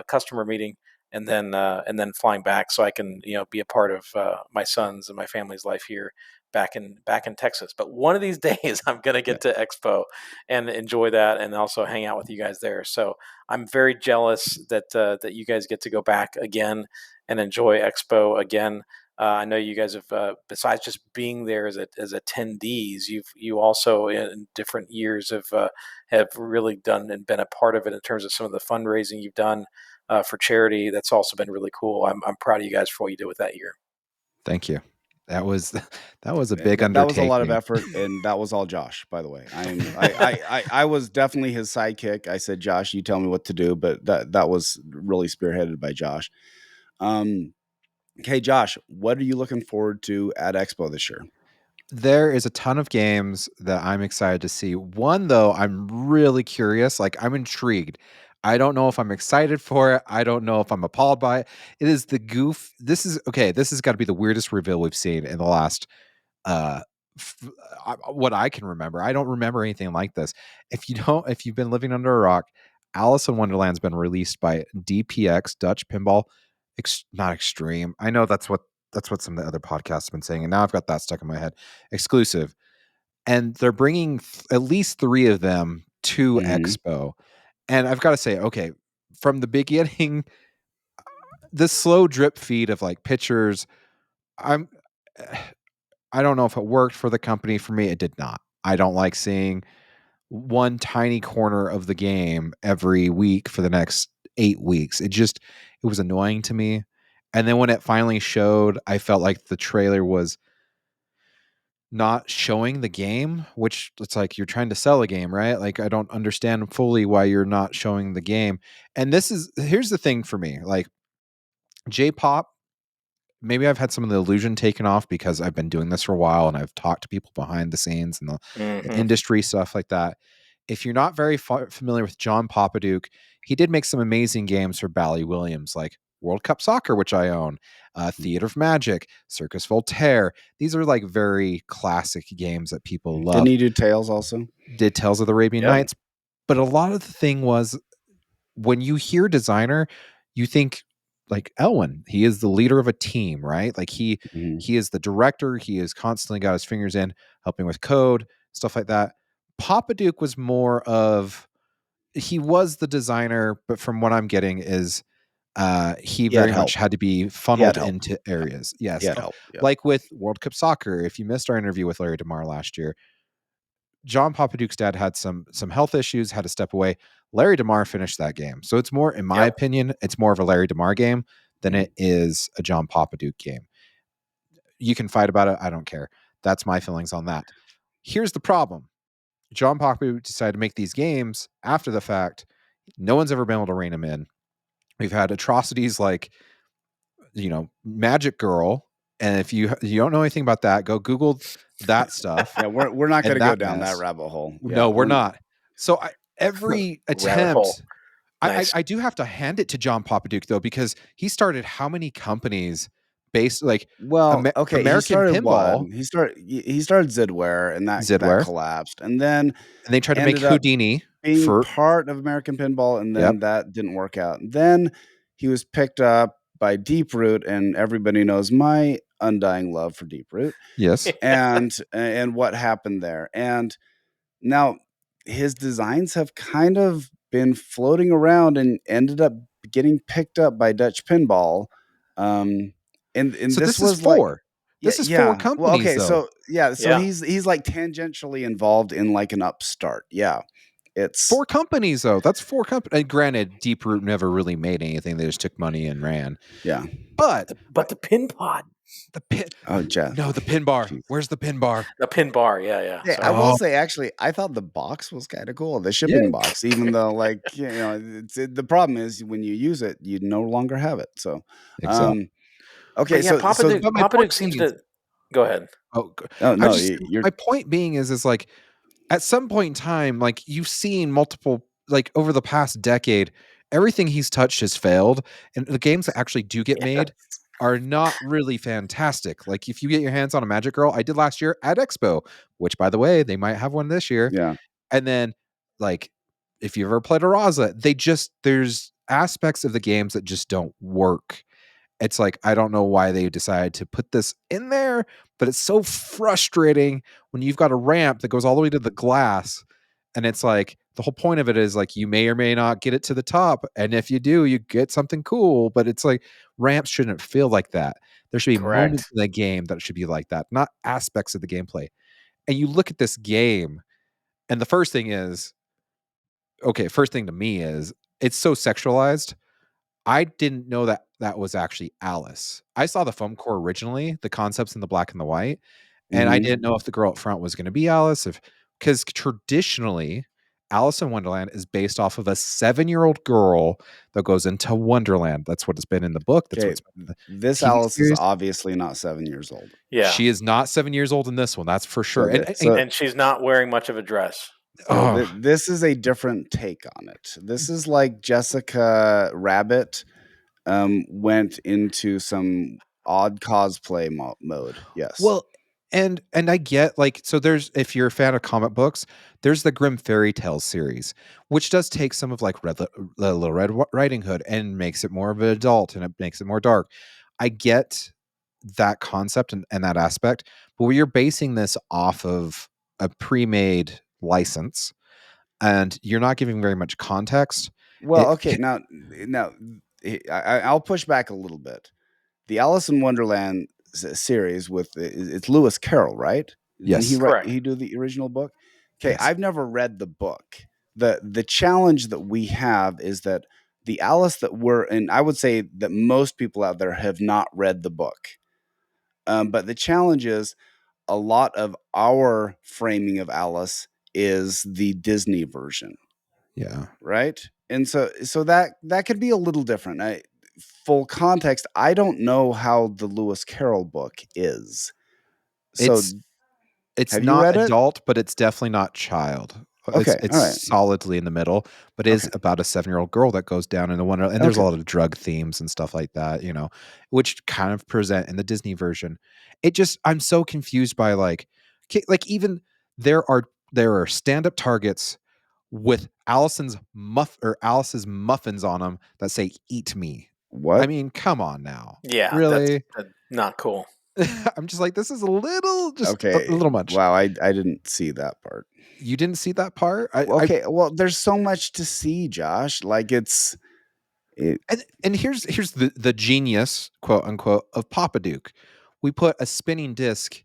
customer meeting, and then flying back, so I can be a part of my son's and my family's life here back in Texas. But one of these days, I'm gonna Yeah. get to Expo and enjoy that, and also hang out with you guys there. So I'm very jealous that you guys get to go back again and enjoy Expo again. I know you guys have, besides just being there as attendees, you also in different years have really done and been a part of it in terms of some of the fundraising you've done for charity. That's also been really cool. I'm proud of you guys for what you did with that year. thank you. That was a big That was a lot of undertaking. effort, and that was all Josh, by the way. I was definitely his sidekick. I said, Josh, you tell me what to do, but that was really spearheaded by Josh. Okay, Josh, what are you looking forward to at Expo this year? There is a ton of games that I'm excited to see. One, though, I'm really curious. Like, I'm intrigued. I don't know if I'm excited for it. I don't know if I'm appalled by it. It is the goof. This is okay. This has got to be the weirdest reveal we've seen in the last uh what I can remember. I don't remember anything like this. If you've been living under a rock, Alice in Wonderland's been released by DPX, Dutch Pinball not Extreme. I know that's what some of the other podcasts have been saying, and now I've got that stuck in my head. Exclusive. And they're bringing at least 3 of them to Mhm. Expo. And I've got to say, okay, from the beginning, the slow drip feed of like pictures, I'm I don't know if it worked for the company. For me, it did not. I don't like seeing one tiny corner of the game every week for the next 8 weeks. It was annoying to me. And then when it finally showed, I felt like the trailer was not showing the game, which it's like you're trying to sell a game, right? Like I don't understand fully why you're not showing the game. And here's the thing for me. Like J-pop, maybe I've had some of the illusion taken off because I've been doing this for a while and I've talked to people behind the scenes and the Mm-hmm. industry stuff like that. If you're not very familiar with John Papaduke, he did make some amazing games for Bally Williams, like World Cup Soccer, which I own, Theater of Magic, Circus Voltaire. These are like very classic games that people Didn't love. he do Tails also? Did Tales of the Arabian Yep. Nights. But a lot of the thing was when you hear designer, you think like Elwin, he is the leader of a team, right? Like Mhm. he is the director. He has constantly got his fingers in helping with code, stuff like that. Papa Duke was more of he was the designer, but from what I'm getting is he had very help. much had to be funneled into areas. Yes. He had help. Yeah. Like with World Cup Soccer, if you missed our interview with Larry DeMar last year, John Papaduke's dad had some health issues, had to step away. Larry DeMar finished that game. So it's more, in my opinion, it's more of a Larry DeMar game than it is a John Papaduke game. You can fight about it. I don't care. That's my feelings on that. Here's the problem. John Papaduke decided to make these games after the fact. No one's ever been able to rein him in. We've had atrocities like, Magic Girl. And if you don't know anything about that, go Google that stuff. Yeah, we're not going to go down that rabbit hole. Yeah, no, we're not. So every attempt, Nice. I do have to hand it to John Papaduke though, because he started how many companies based American Pinball. He started Zidware, and that collapsed, and they tried to make Houdini being part of American Pinball, and then that didn't work out. And then he was picked up by Deeproot, and everybody knows my undying love for Deeproot. Yes. and what happened there. And now his designs have kind of been floating around and ended up getting picked up by Dutch Pinball. And so this was four. This is four companies. Well, okay, though. so he's like tangentially involved in like an upstart. Yeah. It's four companies though. That's four companies. Granted, Deeproot never really made anything. They just took money and ran. Yeah. But the pin pod. The pin. Oh, Jeff. No, the pin bar. Jeez. Where's the pin bar? The pin bar. Yeah. Hey, I will say, actually, I thought the box was kind of cool. The shipping box, even though, the problem is when you use it, you no longer have it. So, exactly. Okay. So Papaduke seems to. Go ahead. Oh no. My point being is like, at some point in time, like you've seen multiple, like over the past decade, everything he's touched has failed, and the games that actually do get made are not really fantastic. Like if you get your hands on a Magic Girl, I did last year at Expo, which by the way, they might have one this year. Yeah. And then like if you ever played a Raza, there's aspects of the games that just don't work. It's like, I don't know why they decided to put this in there, but it's so frustrating when you've got a ramp that goes all the way to the glass. And it's like, the whole point of it is like, you may or may not get it to the top. And if you do, you get something cool, but it's like ramps shouldn't feel like that. There should be moments in the game that should be like that, not aspects of the gameplay. And you look at this game and the first thing to me is it's so sexualized. I didn't know that was actually Alice. I saw the foam core originally, the concepts in the black and the white. And I didn't know if the girl up front was going to be Alice, because traditionally Alice in Wonderland is based off of a 7-year-old girl that goes into Wonderland. That's what it's been in the book. That's what's been in the this Alice series. Is obviously not 7 years old. Yeah. She is not 7 years old in this one. That's for sure. And she's not wearing much of a dress. This is a different take on it. This is like Jessica Rabbit went into some odd cosplay mode. Yes. Well, and I get so there's, if you're a fan of comic books, there's the Grimm Fairy Tales series, which does take some of like Little Red Riding Hood and makes it more of an adult and it makes it more dark. I get that concept and that aspect, but when you're basing this off of a pre-made license and you're not giving very much context. Well, okay, now I'll push back a little bit. The Alice in Wonderland series it's Lewis Carroll, right? Yes, correct. He do the original book. Okay, yes. I've never read the book. The challenge that we have is that the Alice that and I would say that most people out there have not read the book. But the challenge is a lot of our framing of Alice is the Disney version. Yeah. Right. And so that could be a little different. Full context, I don't know how the Lewis Carroll book is. So it's not adult, but it's definitely not child. Okay, it's solidly in the middle, but it is about a 7-year-old girl that goes down in the Wonderland, and there's a lot of drug themes and stuff like that, which kind of present in the Disney version. I'm so confused by like even there are stand-up targets with Alice's muffins on them that say "Eat me." What? I mean, come on now. Yeah, really that's not cool. I'm just like, this is a little much. Wow, I didn't see that part. You didn't see that part? Well, there's so much to see, Josh. Like it's And here's the genius, quote unquote, of Papa Duke. We put a spinning disc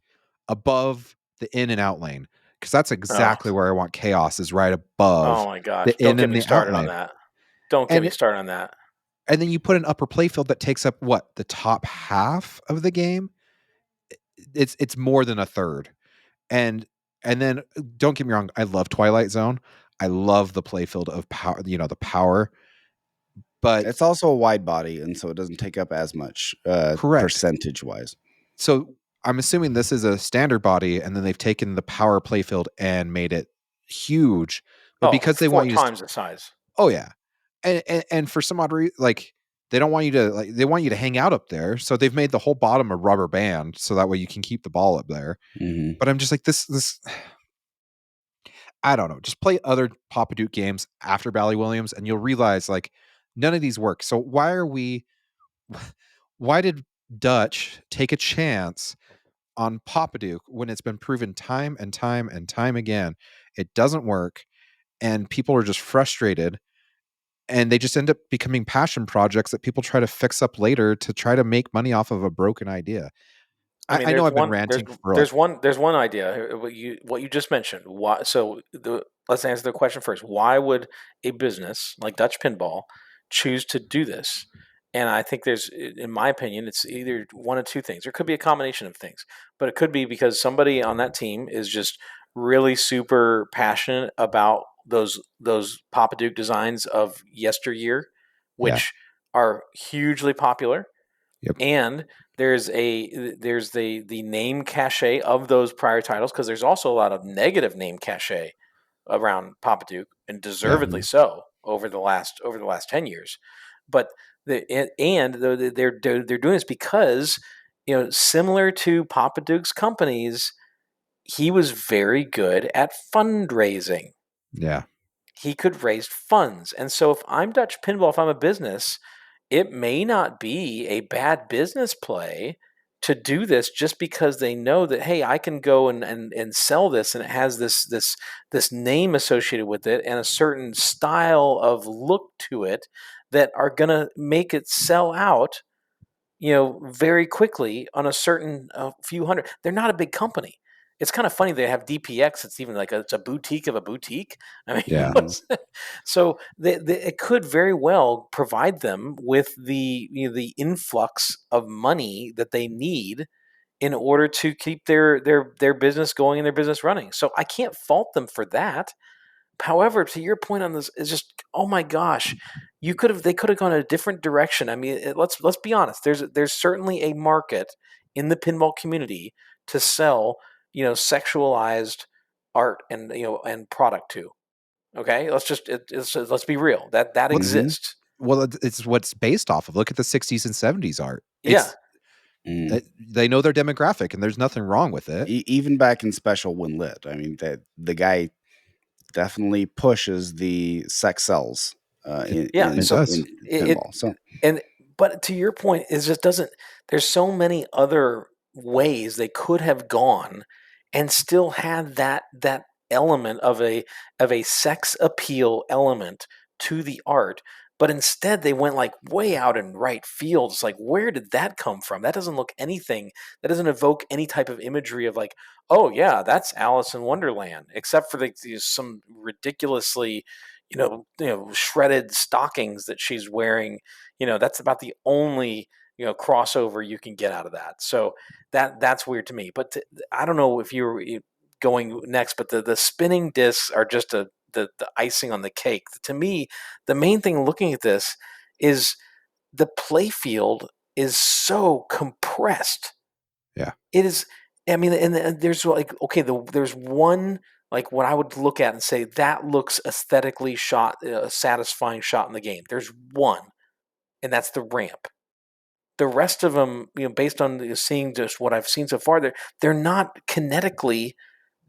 above the in and out lane, because that's exactly where I want chaos, is right above Oh my gosh! the Don't in get and me the out started on lane. that. Don't get me started on that. And then you put an upper playfield that takes up what, the top half of the game. It's more than a third. And then don't get me wrong, I love Twilight Zone. I love the playfield of power, the power. But it's also a wide body, and so it doesn't take up as much correct percentage wise. So I'm assuming this is a standard body, and then they've taken the power playfield and made it huge. But because they want you 4 times the size. Oh yeah, and for some odd reason, like, they don't want you to, they want you to hang out up there. So they've made the whole bottom a rubber band, so that way you can keep the ball up there. Mm-hmm. But I'm just like, this. I don't know. Just play other Papa Duke games after Bally Williams, and you'll realize, like, none of these work. So why did Dutch take a chance on Papa Duke when it's been proven time and time and time again it doesn't work, and people are just frustrated, and they just end up becoming passion projects that people try to fix up later to try to make money off of a broken idea? I mean, I know there's I've been one. ranting for There's one idea. What you just mentioned. Why? So let's answer the question first. Why would a business like Dutch Pinball choose to do this? And I think in my opinion, it's either one of two things. There could be a combination of things, but it could be because somebody on that team is just really super passionate about those Papa Duke designs of yesteryear, which are hugely popular. Yep. And there's the name cachet of those prior titles, because there's also a lot of negative name cachet around Papa Duke, and deservedly so over the last 10 years. But they're doing this because, similar to Papa Duke's companies, he was very good at fundraising. Yeah. He could raise funds. And so if I'm Dutch Pinball, if I'm a business, it may not be a bad business play to do this just because they know that, hey, I can go and sell this, and it has this name associated with it and a certain style of look to it that are gonna make it sell out, very quickly on a certain few hundred. They're not a big company. It's kind of funny they have DPX. It's even like it's a boutique of a boutique. I mean, Yeah. so it could very well provide them with the influx of money that they need in order to keep their business going and their business running. So I can't fault them for that. However, to your point on this, is just, oh my gosh, they could have gone a different direction. I mean, let's be honest. There's certainly a market in the pinball community to sell, sexualized art and product to. Okay, let's be real. That exists. Well, it's what's based off of. Look at the 60s and 70s art. Yeah. They know their demographic, and there's nothing wrong with it. Even back in Special When Lit, I mean, that the guy definitely pushes the sex sells in pinball. But to your point, is just doesn't. There's so many other ways they could have gone, and still had that element of a sex appeal element to the art. But instead, they went like way out in right field. It's like, where did that come from? That doesn't look anything. That doesn't evoke any type of imagery of like, oh yeah, that's Alice in Wonderland, except for some ridiculously, shredded stockings that she's wearing. That's about the only crossover you can get out of that. So that's weird to me. But I don't know if you're going next, but the spinning discs are just the icing on the cake. To me, the main thing looking at this is the playfield is so compressed. Yeah, it is. I mean, and there's like, okay, there's one, like, what I would look at and say that looks aesthetically satisfying shot in the game. There's one, and that's the ramp. The rest of them, based on seeing just what I've seen so far, they're not kinetically,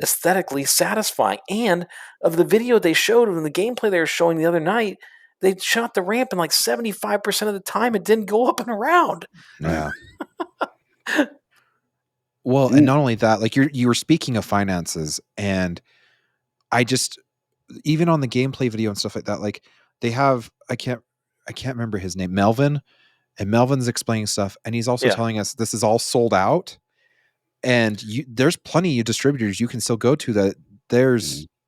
aesthetically satisfying. And of the video they showed, and the gameplay they were showing the other night, they shot the ramp, and like 75% of the time it didn't go up and around. Yeah. Well, and not only that, like, you were speaking of finances, and I just, even on the gameplay video and stuff like that, like, they have, I can't remember his name, Melvin, and Melvin's explaining stuff, and he's also telling us this is all sold out, and there's plenty of distributors you can still go to that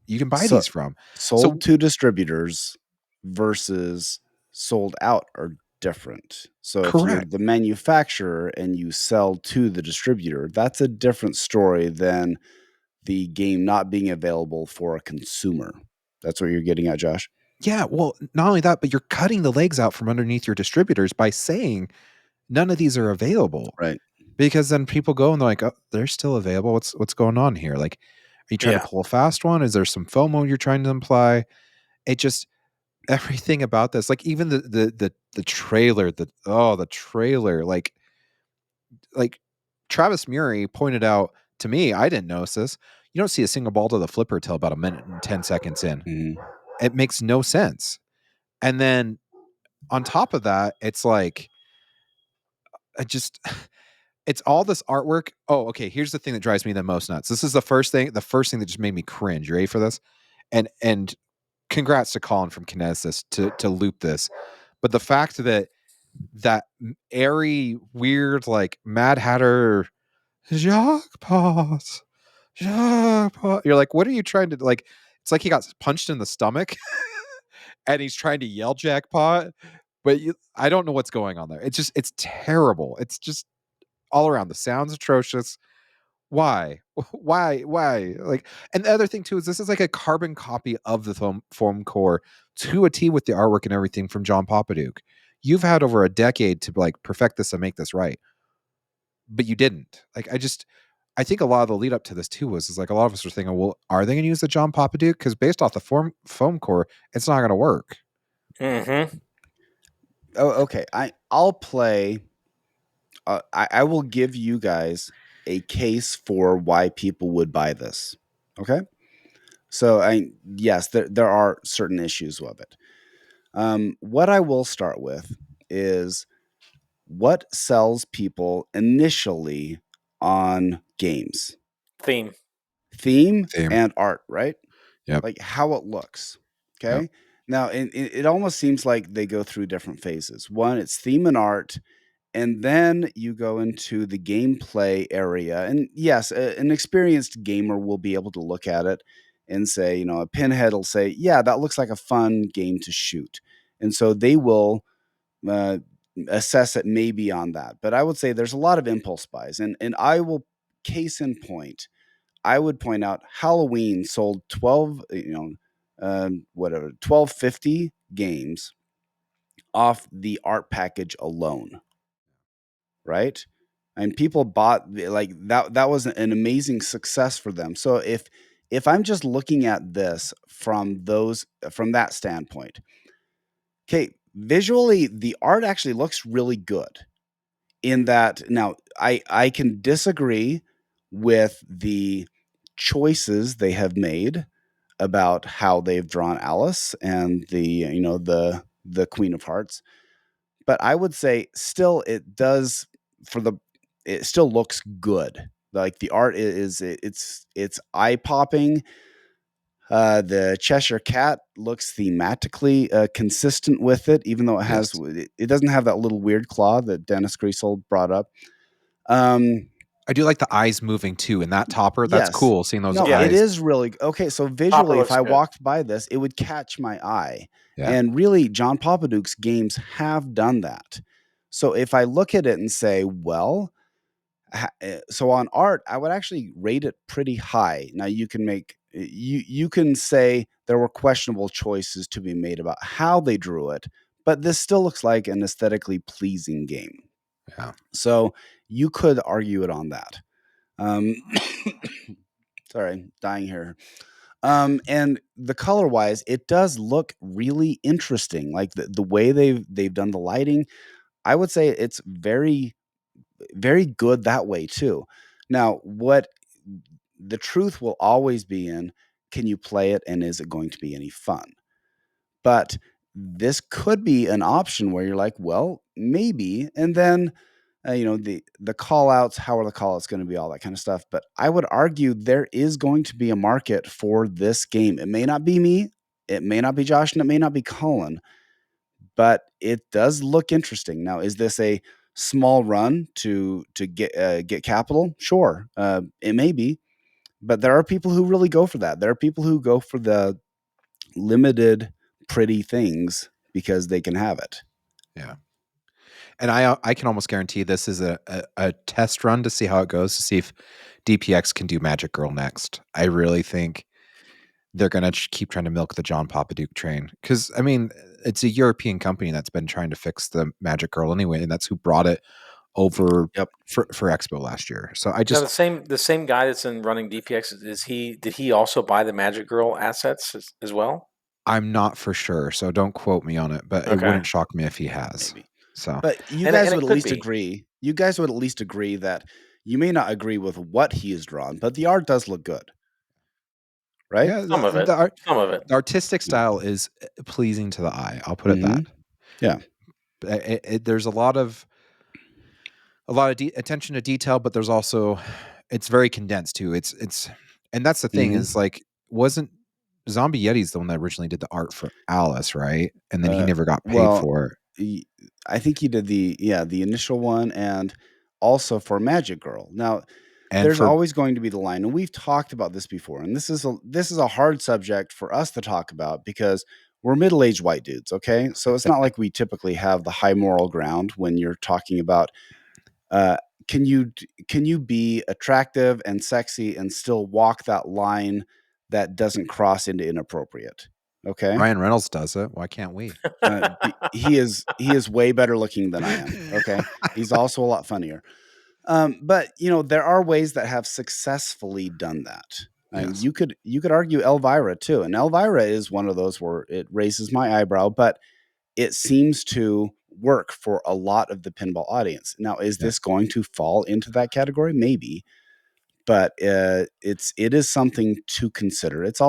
you can buy these from. Sold to distributors versus sold out are different. So if you're the manufacturer and you sell to the distributor, that's a different story than the game not being available for a consumer. That's what you're getting at, Josh? Yeah, well, not only that, but you're cutting the legs out from underneath your distributors by saying none of these are available. Right. Because then people go and they're like, oh, they're still available. What's going on here? Like, are you trying to pull a fast one? Is there some FOMO you're trying to imply? It just, everything about this, like even the trailer, the trailer, like Travis Murray pointed out to me, I didn't notice this. You don't see a single ball to the flipper till about a minute and 10 seconds in. Mm-hmm. It makes no sense. And then on top of that, it's like, it's all this artwork. Oh, okay. Here's the thing that drives me the most nuts. This is the first thing that just made me cringe. You ready for this? And congrats to Colin from Kinesis to loop this. But the fact that airy, weird, like Mad Hatter jackpot. You're like, what are you trying to like? It's like he got punched in the stomach and he's trying to yell jackpot, but I don't know what's going on there. It's terrible. It's just all around. The sound's atrocious. Why? Why? Like, and the other thing too is this is like a carbon copy of the foam core to a T with the artwork and everything from John Papaduke. You've had over a decade to like perfect this and make this right, but you didn't. Like, I think a lot of the lead up to this too is like a lot of us are thinking, well, are they going to use the John Papaduke? Because based off the foam core, it's not going to work. Mm-hmm. Oh, okay. I'll play. I will give you guys a case for why people would buy this. Okay. So yes, there are certain issues with it. What I will start with is what sells people initially on games. Theme And art, right? Yeah. Like how it looks. Okay. Yep. Now, it almost seems like they go through different phases. One, it's theme and art. And then you go into the gameplay area. And yes, an experienced gamer will be able to look at it and say, a pinhead will say, yeah, that looks like a fun game to shoot. And so they will assess it maybe on that. But I would say there's a lot of impulse buys. And I will, case in point, I would point out Halloween sold 1250 games off the art package alone. Right? And people bought like that was an amazing success for them. So if I'm just looking at this from that standpoint, okay, visually the art actually looks really good. In that, now I can disagree with the choices they have made about how they've drawn Alice and the Queen of Hearts. But I would say still it still looks good. Like the art it's eye popping. The Cheshire Cat looks thematically consistent with it, even though it doesn't have that little weird claw that Dennis Griesold brought up. I do like the eyes moving too in that topper. That's cool. Seeing those eyes. It is really okay. So visually, if I walked by this, it would catch my eye. Yeah. And really, John Papaduke's games have done that. So if I look at it and say, well, so on art, I would actually rate it pretty high. Now you can say there were questionable choices to be made about how they drew it, but this still looks like an aesthetically pleasing game. Yeah. So you could argue it on that. Sorry, dying here. And the color wise, it does look really interesting. Like the way they've done the lighting, I would say it's very, very good that way too. Now, what the truth will always be in, can you play it and is it going to be any fun? But this could be an option where you're like, well, maybe. And then, the call outs, how are the call outs going to be, all that kind of stuff. But I would argue there is going to be a market for this game. It may not be me, it may not be Josh, and it may not be Colin. but it does look interesting. Now, is this a small run to get capital? Sure, it may be, but there are people who really go for that. There are people who go for the limited pretty things because they can have it. Yeah. And I can almost guarantee this is a test run to see how it goes, to see if DPX can do Magic Girl next. I really think they're going to keep trying to milk the John Papaduke train. Because, I mean, it's a European company that's been trying to fix the Magic Girl anyway, and that's who brought it over for Expo last year. So I just... Now, the same guy that's in running DPX, did he also buy the Magic Girl assets as well? I'm not for sure, so don't quote me on it, but it wouldn't shock me if he has. Maybe. So, but you guys would at least agree. You guys would at least agree that you may not agree with what he has drawn, but the art does look good, right? yeah, Some of it. The artistic style is pleasing to the eye. I'll put it that. Yeah. There's a lot of attention to detail, but there's also, it's very condensed too. It's and that's the thing is, like, wasn't Zombie Yeti's the one that originally did the art for Alice, right? And then he never got paid for it. I think he did the initial one, and also for Magic Girl. Now, there's always going to be the line, and we've talked about this before, and this is a hard subject for us to talk about because we're middle-aged white dudes, okay? So it's not like we typically have the high moral ground when you're talking about can you be attractive and sexy and still walk that line that doesn't cross into inappropriate? Okay. Ryan Reynolds does it. Why can't we? He is way better looking than I am. Okay. He's also a lot funnier. But there are ways that have successfully done that. Yes. You could argue Elvira too. And Elvira is one of those where it raises my eyebrow, but it seems to work for a lot of the pinball audience. Now, is this going to fall into that category? Maybe. But it is something to consider. It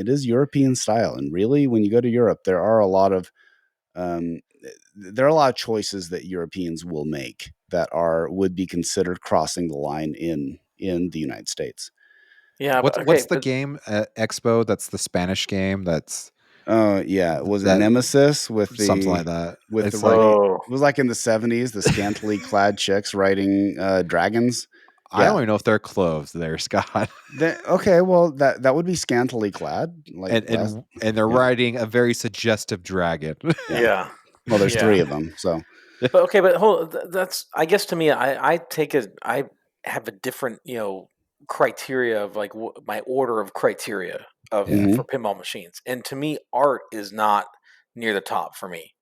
is European style, and really, when you go to Europe, there are a lot of choices that Europeans will make that would be considered crossing the line in the United States. Yeah, what's the game at Expo? That's the Spanish game. That's was it Nemesis with something like that? With the writing, it was like in the 70s, the scantily clad chicks riding dragons. I don't even know if they're clothes there, Scott. Okay, well that would be scantily clad, like and they're riding a very suggestive dragon. Yeah. Well, there's 3 of them, so. But that's, I guess, to me, I have a different criteria of, like, my order of criteria for pinball machines, and to me, art is not near the top for me.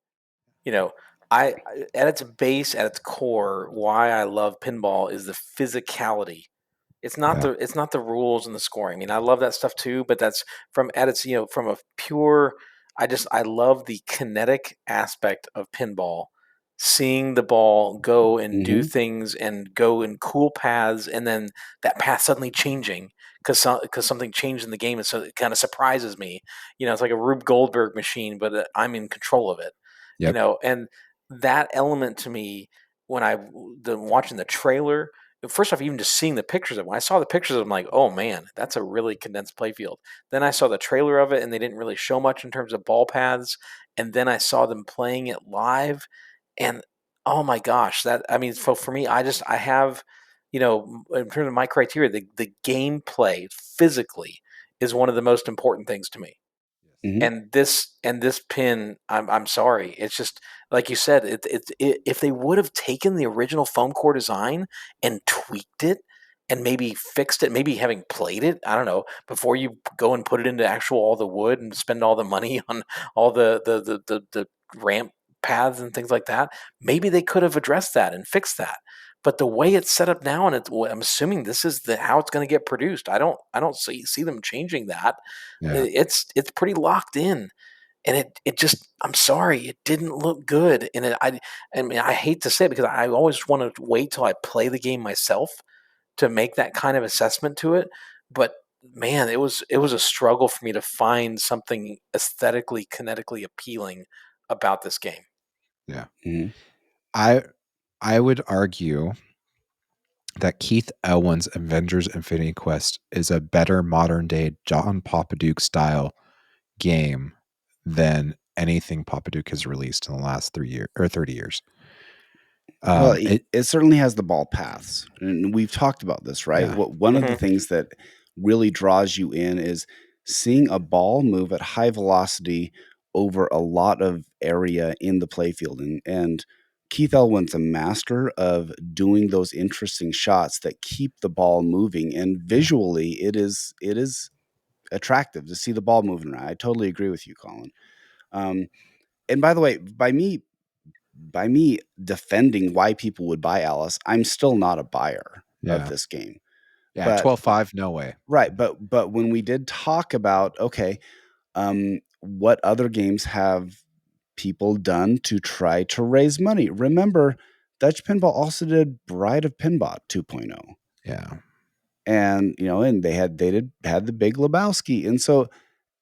At its base, at its core, why I love pinball is the physicality. It's not the rules and the scoring. I mean, I love that stuff too, but that's from a pure. I love the kinetic aspect of pinball, seeing the ball go and do things and go in cool paths, and then that path suddenly changing because something changed in the game, and so it kind of surprises me. It's like a Rube Goldberg machine, but I'm in control of it. Yep. And that element to me, when watching the trailer, first off, even just seeing the pictures of it, when I saw the pictures, I'm like, oh man, that's a really condensed playfield. Then I saw the trailer of it, and they didn't really show much in terms of ball paths. And then I saw them playing it live, and oh my gosh, for me, I have, in terms of my criteria, the gameplay physically is one of the most important things to me. And this pin, I'm sorry, it's just like you said. If they would have taken the original foam core design and tweaked it and maybe fixed it, maybe having played it, I don't know, before you go and put it into all the wood and spend all the money on all the ramp paths and things like that, maybe they could have addressed that and fixed that. But the way it's set up now, and I'm assuming this is how it's going to get produced. I don't see them changing that. Yeah. It's pretty locked in, and it just, I'm sorry, it didn't look good. And I hate to say it because I always want to wait till I play the game myself to make that kind of assessment to it. But man, it was a struggle for me to find something aesthetically, kinetically appealing about this game. Yeah. I would argue that Keith Elwin's Avengers Infinity Quest is a better modern day John Papaduke style game than anything Papa Duke has released in the last 3 years or 30 years. Well, it certainly has the ball paths, and we've talked about this, right? Yeah. One of the things that really draws you in is seeing a ball move at high velocity over a lot of area in the playfield, and Keith Elwin's a master of doing those interesting shots that keep the ball moving, and visually, it is attractive to see the ball moving around. I totally agree with you, Colin. And by the way, by me defending why people would buy Alice, I'm still not a buyer of Yeah. this game. Yeah, But 12.5, no way. right, but when we did talk about, okay, what other games have people done to try to raise money? Remember, Dutch Pinball also did Bride of Pinbot 2.0. Yeah. And and they had the Big Lebowski, and so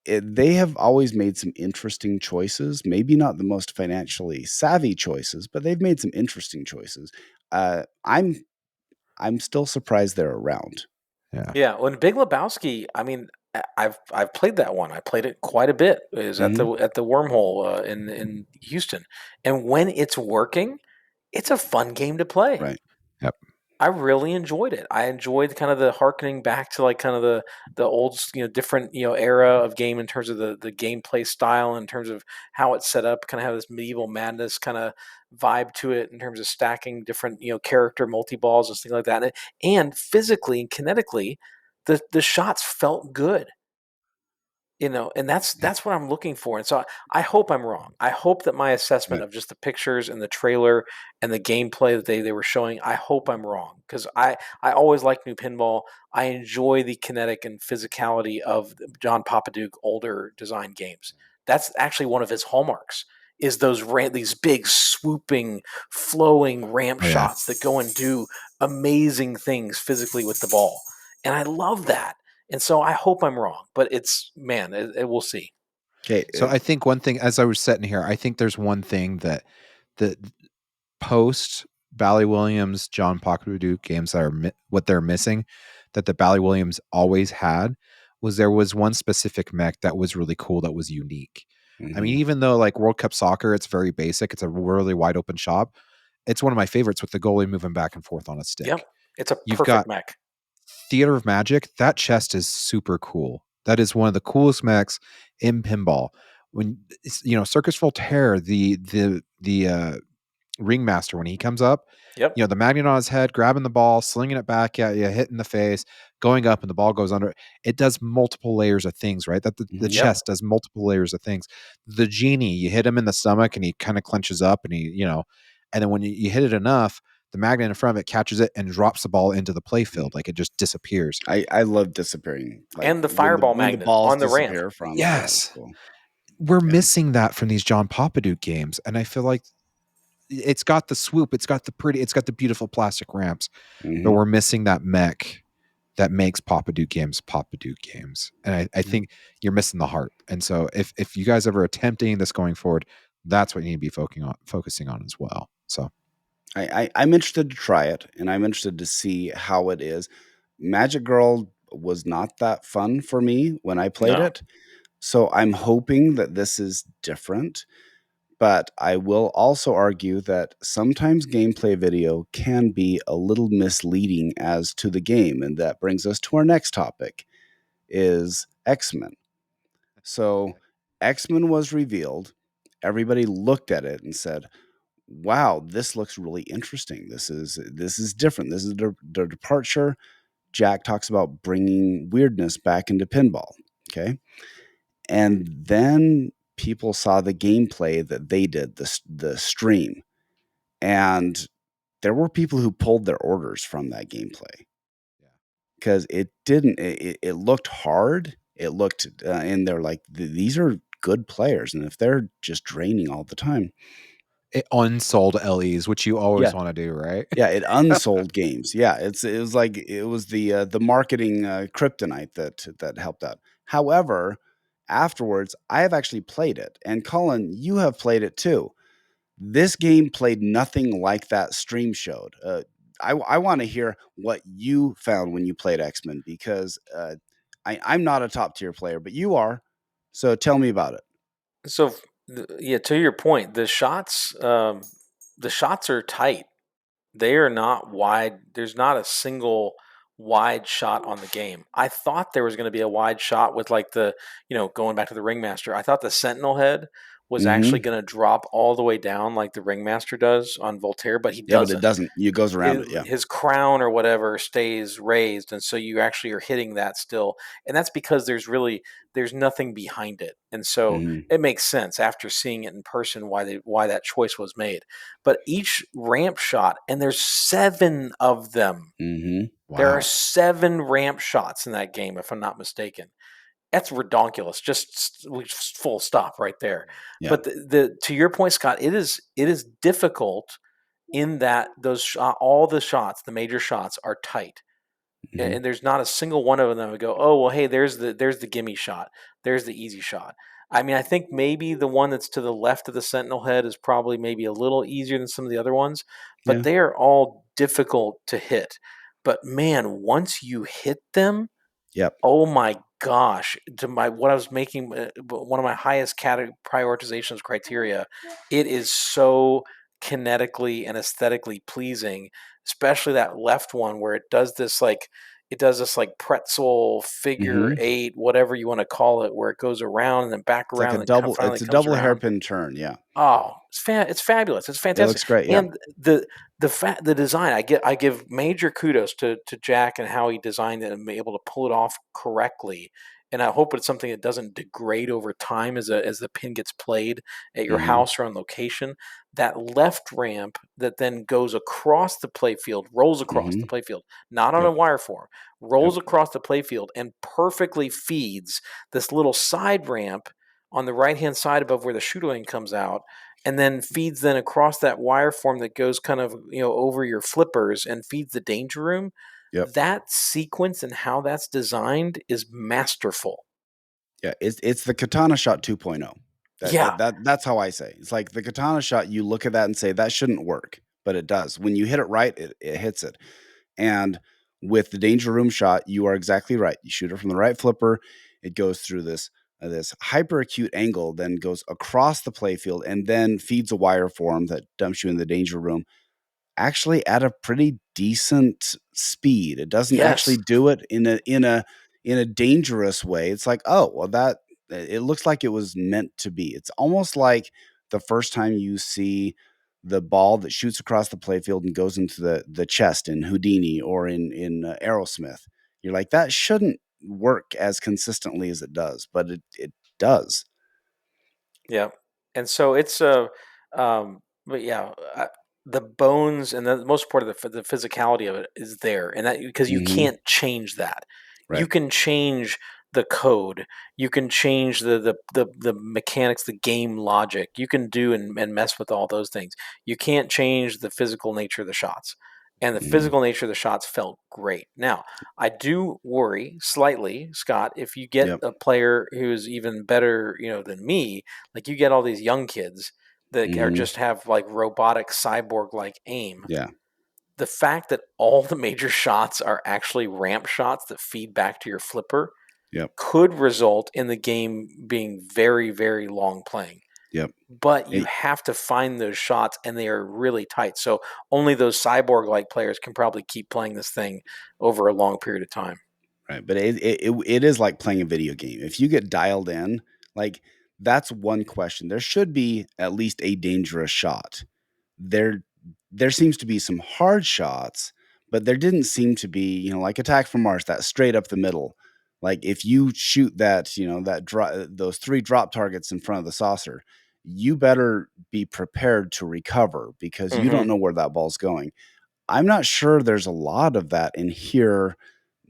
they have always made some interesting choices. Maybe not the most financially savvy choices, but they've made some interesting choices. I'm still surprised they're around. Yeah. Yeah, when Big Lebowski, I mean, I've played that one. I played it quite a bit. It was at the Wormhole in Houston, and when it's working, it's a fun game to play. Right. Yep. I really enjoyed it. I enjoyed kind of the harkening back to like kind of the old different era of game in terms of the gameplay style, in terms of how it's set up. Kind of have this medieval madness kind of vibe to it in terms of stacking different character multi balls and things like that. And physically and kinetically, the shots felt good. And that's what I'm looking for. And so I hope I'm wrong. I hope that my assessment Right. of just the pictures and the trailer and the gameplay that they were showing, I hope I'm wrong. Because I always like new pinball. I enjoy the kinetic and physicality of John Papaduke older design games. That's actually one of his hallmarks, is these big swooping, flowing ramp shots that go and do amazing things physically with the ball. And I love that. And so I hope I'm wrong, but we'll see. Okay. So I think one thing, as I was sitting here, I think there's one thing that post Bally Williams, John Pockeduke games that are what they're missing, that the Bally Williams always had, was there was one specific mech that was really cool, that was unique. I mean, even though like World Cup Soccer, it's very basic, it's a really wide open shop. It's one of my favorites with the goalie moving back and forth on a stick. Yep, it's a You've perfect got mech. Theater of Magic. That chest is super cool. That is one of the coolest mechs in pinball. When Circus Voltaire, the ringmaster, when he comes up, Yep. the magnet on his head, grabbing the ball, slinging it back at you, hitting the face, going up, and the ball goes under. It does multiple layers of things, right? That the chest does multiple layers of things. The genie, you hit him in the stomach, and he kind of clenches up, and and then when you hit it enough, the magnet in front of it catches it and drops the ball into the playfield, like it just disappears. I love disappearing, like And the fireball when the magnet balls on the ramp. disappear from. Yes. Cool. We're missing that from these John Papaduke games, and I feel like it's got the swoop, it's got the beautiful plastic ramps, but we're missing that mech that makes Papaduke games. And I think you're missing the heart. And so if you guys ever attempting this going forward, that's what you need to be focusing on as well. So I'm interested to try it, and I'm interested to see how it is. Magic Girl was not that fun for me when I played it, so I'm hoping that this is different. But I will also argue that sometimes gameplay video can be a little misleading as to the game, and that brings us to our next topic, is Xmen. So Xmen was revealed. Everybody looked at it and said, wow, this looks really interesting. This is different. This is the departure. Jack talks about bringing weirdness back into pinball. Okay. And then people saw the gameplay that they did, the stream. And there were people who pulled their orders from that gameplay. Because it looked hard. It looked, and they're like, these are good players. And if they're just draining all the time, unsold LEs, which you always want to do, right? Yeah, it unsold games. Yeah, it was like it was the marketing kryptonite that helped out. However, afterwards, I have actually played it, and Colin, you have played it too. This game played nothing like that stream showed. I want to hear what you found when you played Xmen, because I'm not a top tier player, but you are. So tell me about it. So To your point, the shots are tight. They are not wide. There's not a single wide shot on the game. I thought there was going to be a wide shot with like going back to the Ringmaster. I thought the Sentinel head was actually Mm-hmm. going to drop all the way down like the Ringmaster does on Voltaire, but he Yeah, but it doesn't. doesn't. It goes around it. Yeah. His crown or whatever stays raised, and so you actually are hitting that still, and that's because there's nothing behind it, and so Mm-hmm. it makes sense after seeing it in person why that choice was made. But each ramp shot, and there's 7 of them. Mm-hmm. There are Wow. 7 ramp shots in that game, if I'm not mistaken. That's redonkulous. Just full stop right there. Yeah. But to your point, Scott, it is difficult in that all the shots, the major shots, are tight, Mm-hmm. and there's not a single one of them that would go, oh well, hey, there's the gimme shot, there's the easy shot. I mean, I think maybe the one that's to the left of the Sentinel head is probably maybe a little easier than some of the other ones, but Yeah. they are all difficult to hit. But man, once you hit them, Yep. oh my gosh, to my what I was making one of my highest prioritizations criteria, it is so kinetically and aesthetically pleasing, especially that left one where it does this like pretzel figure Mm-hmm. 8, whatever you want to call it, where it goes around and then back It's like around a and then double. finally It's a comes double around. hairpin turn. Yeah. Oh, it's fabulous. It's It fantastic. looks great. Yeah. And the design, I give major kudos to Jack and how he designed it and be able to pull it off correctly. And I hope it's something that doesn't degrade over time as the pin gets played at your Mm-hmm. house or on location. That left ramp that then goes across the playfield, rolls across Mm-hmm. the playfield, not on a Yep. wire form, Yep. rolls across the playfield and perfectly feeds this little side ramp on the right hand side above where the shooter lane comes out, and then feeds then across that wire form that goes kind of over your flippers and feeds the danger room. Yep. That sequence and how that's designed is masterful. Yeah. It's the Katana Shot 2.0. Yeah. That's how I say. It's like the Katana Shot. You look at that and say that shouldn't work, but it does. When you hit it right, it hits it. And with the Danger Room Shot, you are exactly right. You shoot it from the right flipper. It goes through this hyper acute angle, then goes across the playfield, and then feeds a wire form that dumps you in the danger room. Actually, at a pretty decent speed. It doesn't actually Yes. do it in a dangerous way. It's like, oh well, that it looks like it was meant to be. It's almost like the first time you see the ball that shoots across the playfield and goes into the chest in Houdini or in Aerosmith. You're like, that shouldn't work as consistently as it does, but it does. Yeah. And so but yeah, the bones and the most part of the physicality of it is there, and that because you Hmm. can't change that. You Right. can change the code. You can change the mechanics, the game logic. You can do and mess with all those things. You can't change the physical nature of the shots. And the Hmm. physical nature of the shots felt great. Now, I do worry slightly, Scott, if you get Yep. a player who's even better, than me, like you get all these young kids that are Hmm. just have like robotic cyborg like aim. Yeah. The fact that all the major shots are actually ramp shots that feed back to your flipper Yep. could result in the game being very, very long playing. Yep. But you Eh, have to find those shots, and they are really tight. So only those cyborg like players can probably keep playing this thing over a long period of time. Right, but it is like playing a video game. If you get dialed in, like that's one question. There should be at least a dangerous shot. There there seems to be some hard shots, but there didn't seem to be, like Attack from Mars, that straight up the middle. Like if you shoot that, those 3 drop targets in front of the saucer, you better be prepared to recover because you Mm-hmm. don't know where that ball's going. I'm not sure there's a lot of that in here.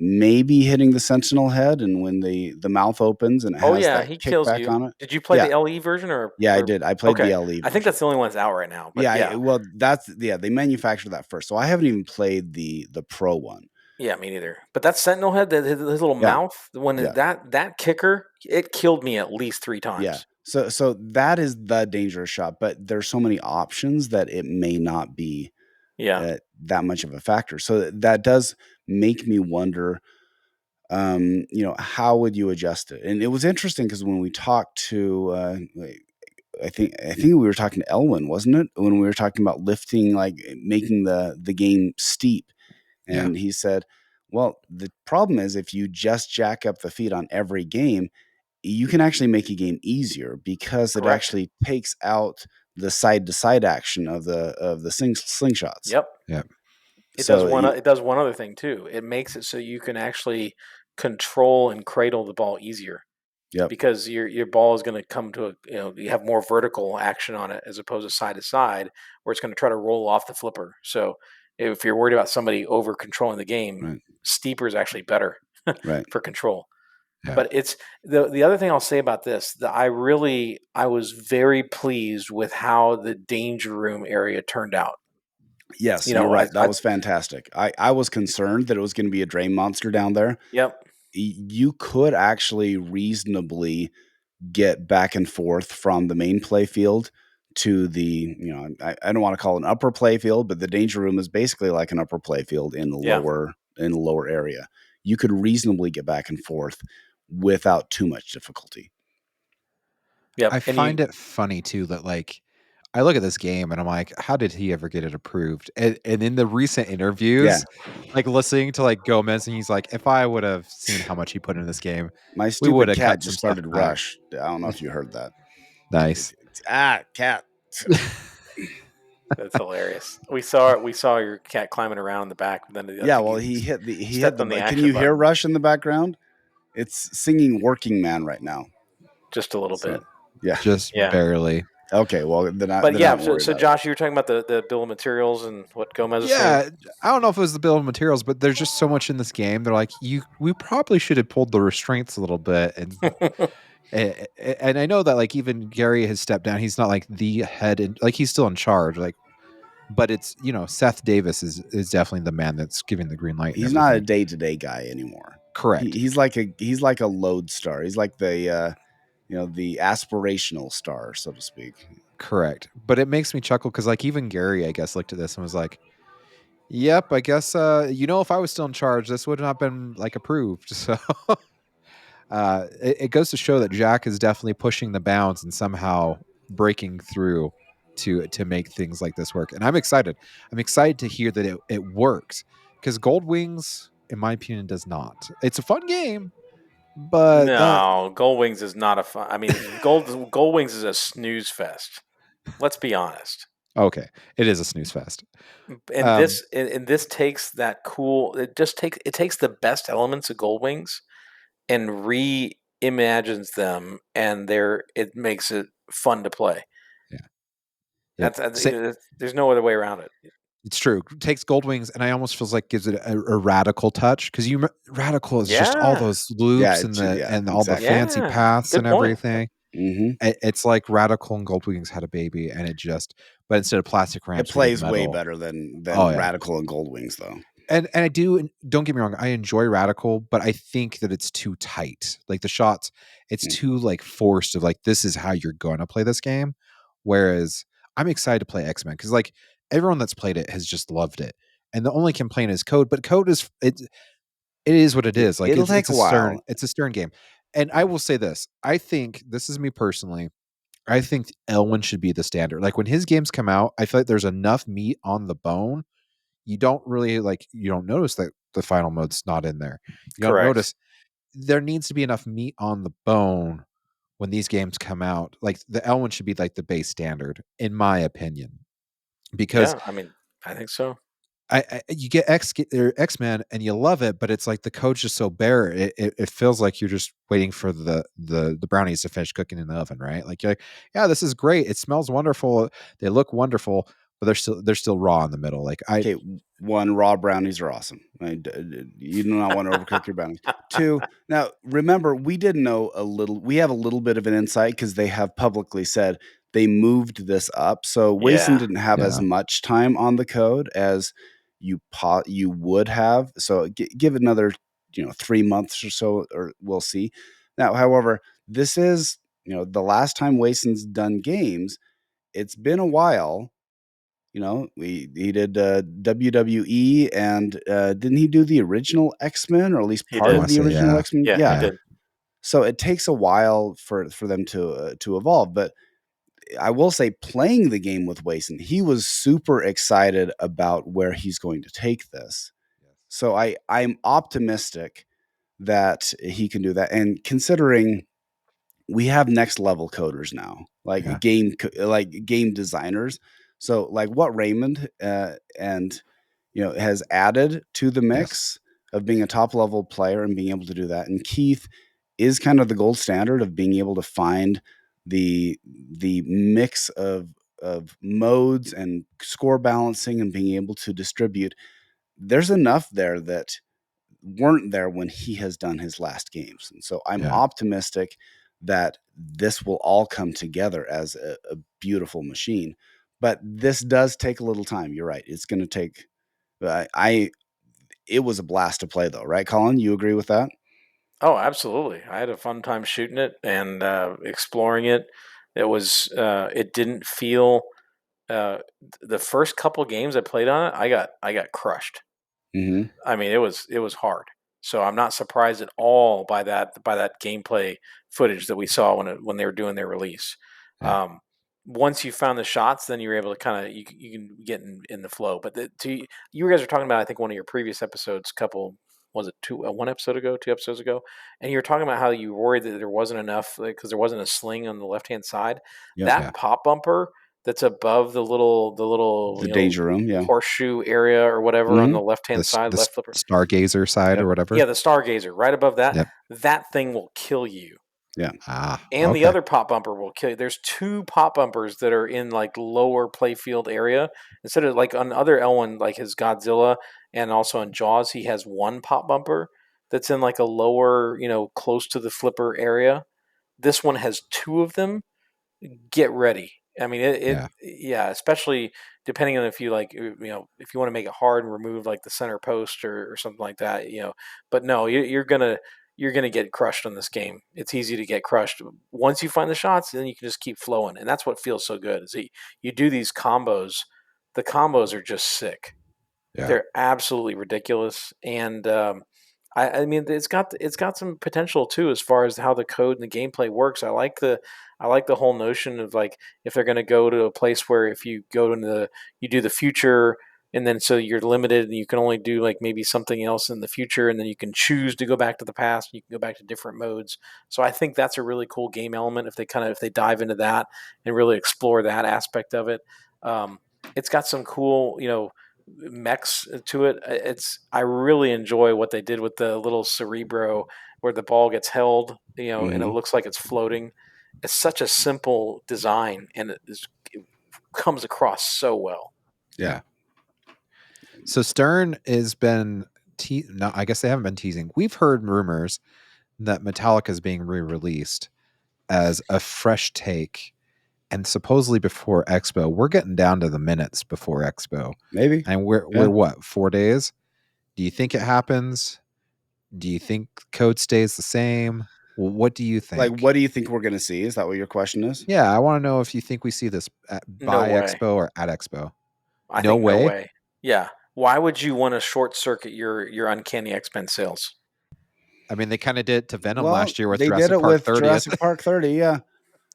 Maybe hitting the sentinel head, and when the mouth opens and it Oh has yeah, that he kills kickback you. on it. Did you play Yeah, the LE version yeah, I or did. I played the okay? LE I think version. that's the only one that's out right now. But Yeah, yeah, well, they manufactured that first, so I haven't even played the pro one. yeah, me neither. But that Sentinel head, that his little Yeah, mouth, when yeah, that kicker, it killed me at least 3 yeah. times. So that is the dangerous shot, but there's so many options that it may not be Yeah. that much of a factor. So that does make me wonder, how would you adjust it? And it was interesting because when we talked to I think we were talking to Elwin, wasn't it? When we were talking about lifting, like making the game steep. And he said, well, the problem is if you just jack up the feet on every game, you can actually make a game easier because it actually takes out the side to side action of the slingshots. Yep. It does one other thing too. It makes it so you can actually control and cradle the ball easier. Yep. Because your ball is going to come to you have more vertical action on it as opposed to side, where it's going to try to roll off the flipper. So if you're worried about somebody over controlling the game, steeper is actually better for control. Yeah. But it's the other thing I'll say about this, that I was very pleased with how the danger room area turned out. Yes, you're right. That was fantastic. I was concerned that it was going to be a drain monster down there. Yep. You could actually reasonably get back and forth from the main play field to the, I don't want to call it an upper play field, but the danger room is basically like an upper play field in the lower area. You could reasonably get back and forth without too much difficulty. Yeah, I find it funny too that like I look at this game and I'm like, how did he ever get it approved? And in the recent interviews, like listening to like Gomez, and he's like, if I would have seen how much he put in this game, my stupid cat just started Rush. I don't know if you heard that. Nice. Cat. That's hilarious. We saw your cat climbing around in the back. Then he hit the. Can you hear Rush in the background? It's singing "Working Man" right now. Just a little bit. Yeah, just barely. Okay, well then. So Josh, you were talking about the bill of materials and what Gomez is saying. I don't know if it was the bill of materials, but there's just so much in this game. They're like, we probably should have pulled the restraints a little bit, and and I know that like even Gary has stepped down. He's not like the head, like he's still in charge, like. But it's Seth Davis is definitely the man that's giving the green light. He's not a day-to-day guy anymore. Correct. He's like a load star. He's like the the aspirational star, so to speak. Correct. But it makes me chuckle because like even Gary, I guess, looked at this and was like, "Yep, I guess if I was still in charge, this would not have been like approved." So it goes to show that Jack is definitely pushing the bounds and somehow breaking through to make things like this work. And I'm excited. I'm excited to hear that it works because Gold Wings, in my opinion, does not. It's a fun game, but no, Gold Wings is not a fun. I mean, Gold Wings is a snooze fest. Let's be honest. Okay, it is a snooze fest. And this takes that cool. It takes the best elements of Gold Wings and reimagines them, and it makes it fun to play. There's no other way around it. It's true. It takes Gold Wings, and I almost feels like gives it a radical touch because radical is just all those loops and all the fancy paths and everything. Mm-hmm. It's like Radical and Gold Wings had a baby, and but instead of plastic ramps, it plays way better than Radical and Gold Wings, though. And I don't get me wrong, I enjoy Radical, but I think that it's too tight. Like the shots, it's too like forced of like this is how you're going to play this game. Whereas I'm excited to play Xmen because like everyone that's played it has just loved it, and the only complaint is code. But code is it is what it is. Like it'll take a while. It's a stern game, and I will say this: I think this is me personally. I think Elwin should be the standard. Like when his games come out, I feel like there's enough meat on the bone. You don't notice that the final mode's not in there. You don't notice there needs to be enough meat on the bone when these games come out. Like the Elwin should be like the base standard, in my opinion. Because I mean, I think so. You get Xmen and you love it, but it's like the code's just so bare. It feels like you're just waiting for the brownies to finish cooking in the oven, right? Like you're like, yeah, this is great. It smells wonderful. They look wonderful. But they're still raw in the middle. Like one, raw brownies are awesome. You do not want to overcook your brownies. Two, now remember, we didn't know we have a little bit of an insight because they have publicly said they moved this up. So Wason didn't have as much time on the code as you would have. So give it another 3 months or so, or we'll see. Now, however, this is the last time Wason's done games. It's been a while. He did WWE, and didn't he do the original X-Men, or at least part of the original X-Men? Yeah, he did. So it takes a while for them to evolve, but I will say, playing the game with Wason, he was super excited about where he's going to take this. So I'm optimistic that he can do that. And considering we have next level coders now, like game designers. So like what Raymond and has added to the mix of being a top level player and being able to do that. And Keith is kind of the gold standard of being able to find the mix of modes and score balancing and being able to distribute. There's enough there that weren't there when he has done his last games. And so I'm optimistic that this will all come together as a beautiful machine. But this does take a little time. You're right. It's going to take it was a blast to play though, right, Colin? You agree with that? Oh, absolutely. I had a fun time shooting it and exploring it. It didn't feel the first couple games I played on it, I got crushed. Mm-hmm. I mean, it was hard. So I'm not surprised at all by that gameplay footage that we saw when they were doing their release. Yeah. Once you found the shots, then you're able to kind of you can get in the flow. But you guys were talking about, I think, one of your previous episodes, one episode ago, 2 episodes ago, and you were talking about how you were worried that there wasn't enough because there wasn't a sling on the left hand side. That pop bumper that's above the danger room, horseshoe area or whatever on the left hand side, left flipper, stargazer side or whatever. Yeah, the stargazer right above that. Yep. That thing will kill you. Yeah. And the other pop bumper will kill you. There's 2 pop bumpers that are in like lower playfield area. Instead of like on other L1, like his Godzilla and also in Jaws, he has 1 pop bumper that's in like a lower, close to the flipper area. This one has 2 of them. Get ready. I mean, especially depending on if you like, if you want to make it hard and remove like the center post or something like that, But no, you're gonna get crushed on this game. It's easy to get crushed once you find the shots, then you can just keep flowing, and that's what feels so good. Is you do these combos. The combos are just sick. Yeah. They're absolutely ridiculous, and I mean, it's got some potential too as far as how the code and the gameplay works. I like the whole notion of like if they're going to go to a place where if you go you do the future and then so you're limited and you can only do like maybe something else in the future and then you can choose to go back to the past and you can go back to different modes. So I think that's a really cool game element if they dive into that and really explore that aspect of it. It's got some cool mechs to it. I really enjoy what they did with the little Cerebro where the ball gets held, and it looks like it's floating. It's such a simple design, and it comes across so well. Yeah. So Stern has been no, I guess they haven't been teasing. We've heard rumors that Metallica is being re-released as a fresh take, and supposedly before Expo. We're getting down to the minutes before Expo, maybe. And we're what, 4 days? Do you think it happens? Do you think code stays the same? Well, what do you think? Like, what do you think we're going to see? Is that what your question is? Yeah, I want to know if you think we see this by Expo or at Expo. No way. Yeah. Why would you want to short circuit your Uncanny Xmen sales? I mean, they kind of did it to Venom last year with they Jurassic did it Park with 30th. Jurassic Park 30, yeah.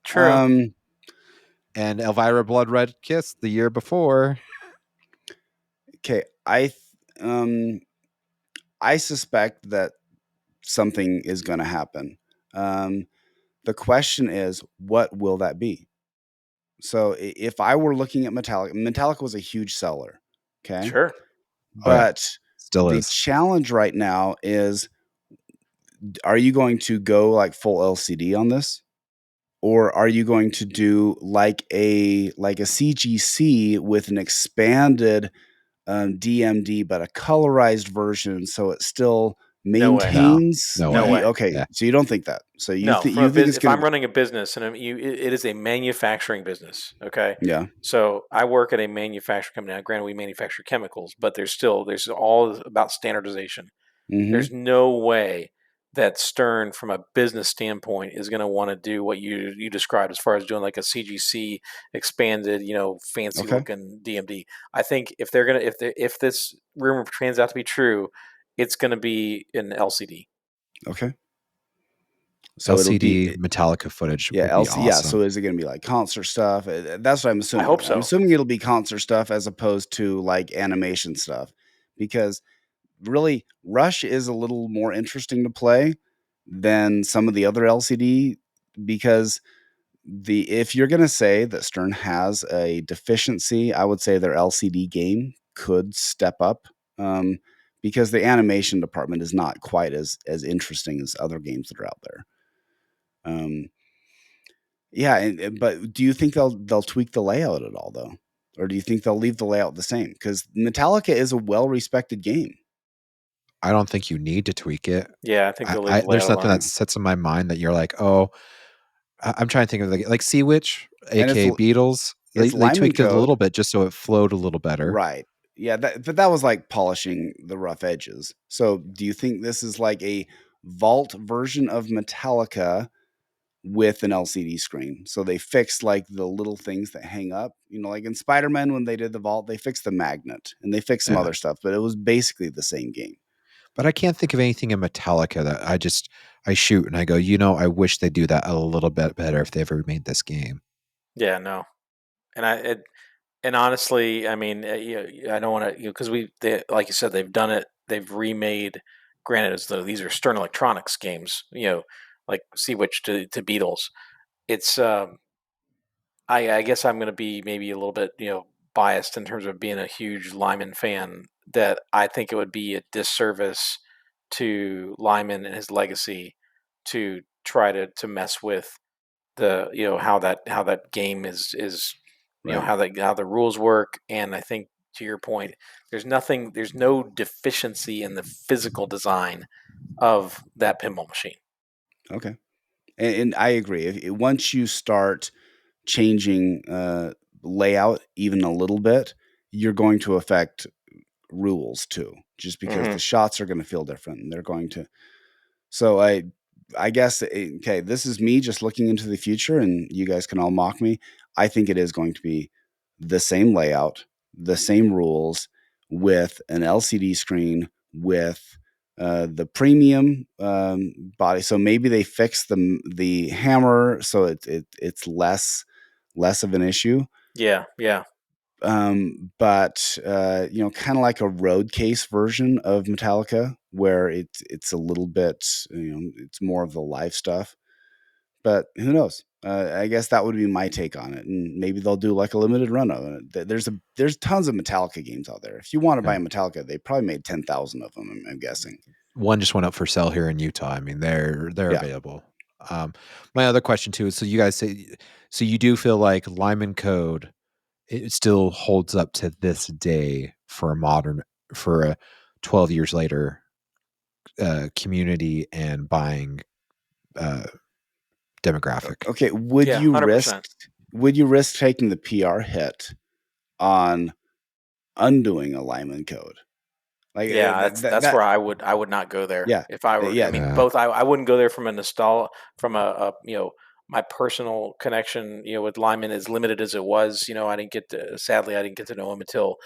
True. And Elvira Blood Red Kiss the year before. Okay, I suspect that something is going to happen. The question is, what will that be? So if I were looking at Metallica was a huge seller. Okay. Sure. But still the is. challenge right now is, are you going to go like full LCD on this? Or are you going to do like a CGC with an expanded DMD, but a colorized version, so it still maintains? No way. Okay, yeah. So you don't think that? So you think it's if I'm running a business and it is a manufacturing business, okay? Yeah. So I work at a manufacturing company. Now, granted, we manufacture chemicals, but there's all about standardization. Mm-hmm. There's no way that Stern, from a business standpoint, is going to want to do what you described as far as doing like a CGC expanded, fancy looking DMD. I think if this rumor turns out to be true, it's going to be an LCD. Okay. So it'll LCD be Metallica footage yeah, would be LC yeah. awesome. So is it going to be like concert stuff? That's what I'm assuming. hope so. I'm assuming it'll be concert stuff as opposed to like animation stuff, because really Rush is a little more interesting to play than some of the other LCD, because if you're going to say that Stern has a deficiency, I would say their LCD game could step up, because the animation department is not quite as interesting as other games that are out there. Yeah, but do you think they'll tweak the layout at all though, or do you think they'll leave the layout the same? Because Metallica is a well-respected game. I don't think you need to tweak it. Yeah, I think they'll leave the There's layout nothing alone. that sets in my mind that you're like, oh, I'm trying to think of like Sea Witch, And aka Beatles. it's They Lyman tweaked it a code, little bit just so it flowed a little better. right? Yeah, but that was like polishing the rough edges. So, do you think this is like a vault version of Metallica with an LCD screen? So they fixed like the little things that hang up, like in Spider-Man when they did the vault, they fixed the magnet and they fixed some Yeah. other stuff, but it was basically the same game. But I can't think of anything in Metallica that I shoot and I go, I wish they do that a little bit better if they ever made this game. Yeah, no, and honestly, I mean, I don't want to, because like you said, they've done it. They've remade. Granted, as though these are Stern Electronics games, like Sea Witch to Beatles. It's I guess I'm going to be maybe a little bit, biased in terms of being a huge Lyman fan. That I think it would be a disservice to Lyman and his legacy to try to mess with the how that game is Right. how the rules work. And I think, to your point, there's no deficiency in the physical design of that pinball machine. Okay. And I agree. Once you start changing layout even a little bit, you're going to affect rules too, just because Mm-hmm. the shots are going to feel different. And they're going to. So I guess okay, this is me just looking into the future, and you guys can all mock me. I think it is going to be the same layout, the same rules, with an LCD screen with the premium body. So maybe they fix the hammer so it's less of an issue. Yeah, yeah. But kind of like a road case version of Metallica, where it's a little bit, it's more of the live stuff. But who knows? I guess that would be my take on it, and maybe they'll do like a limited run of it. There's tons of Metallica games out there. If you want to buy a Metallica, they probably made 10,000 of them. I'm guessing. One just went up for sale here in Utah. I mean, they're Yeah. available. My other question too is, so you guys say, so you do feel like Lyman Code, it still holds up to this day for a 12 years later community and buying demographic. Okay, would Yeah, you 100%. risk taking the PR hit on undoing a Lyman Code? Like Yeah, that's where I would not go there. yeah, If I were, yeah. I mean, Yeah. both I wouldn't go there from a nostalgia, from a my personal connection, with Lyman, as limited as it was. I didn't get to, sadly, I didn't get to know him until,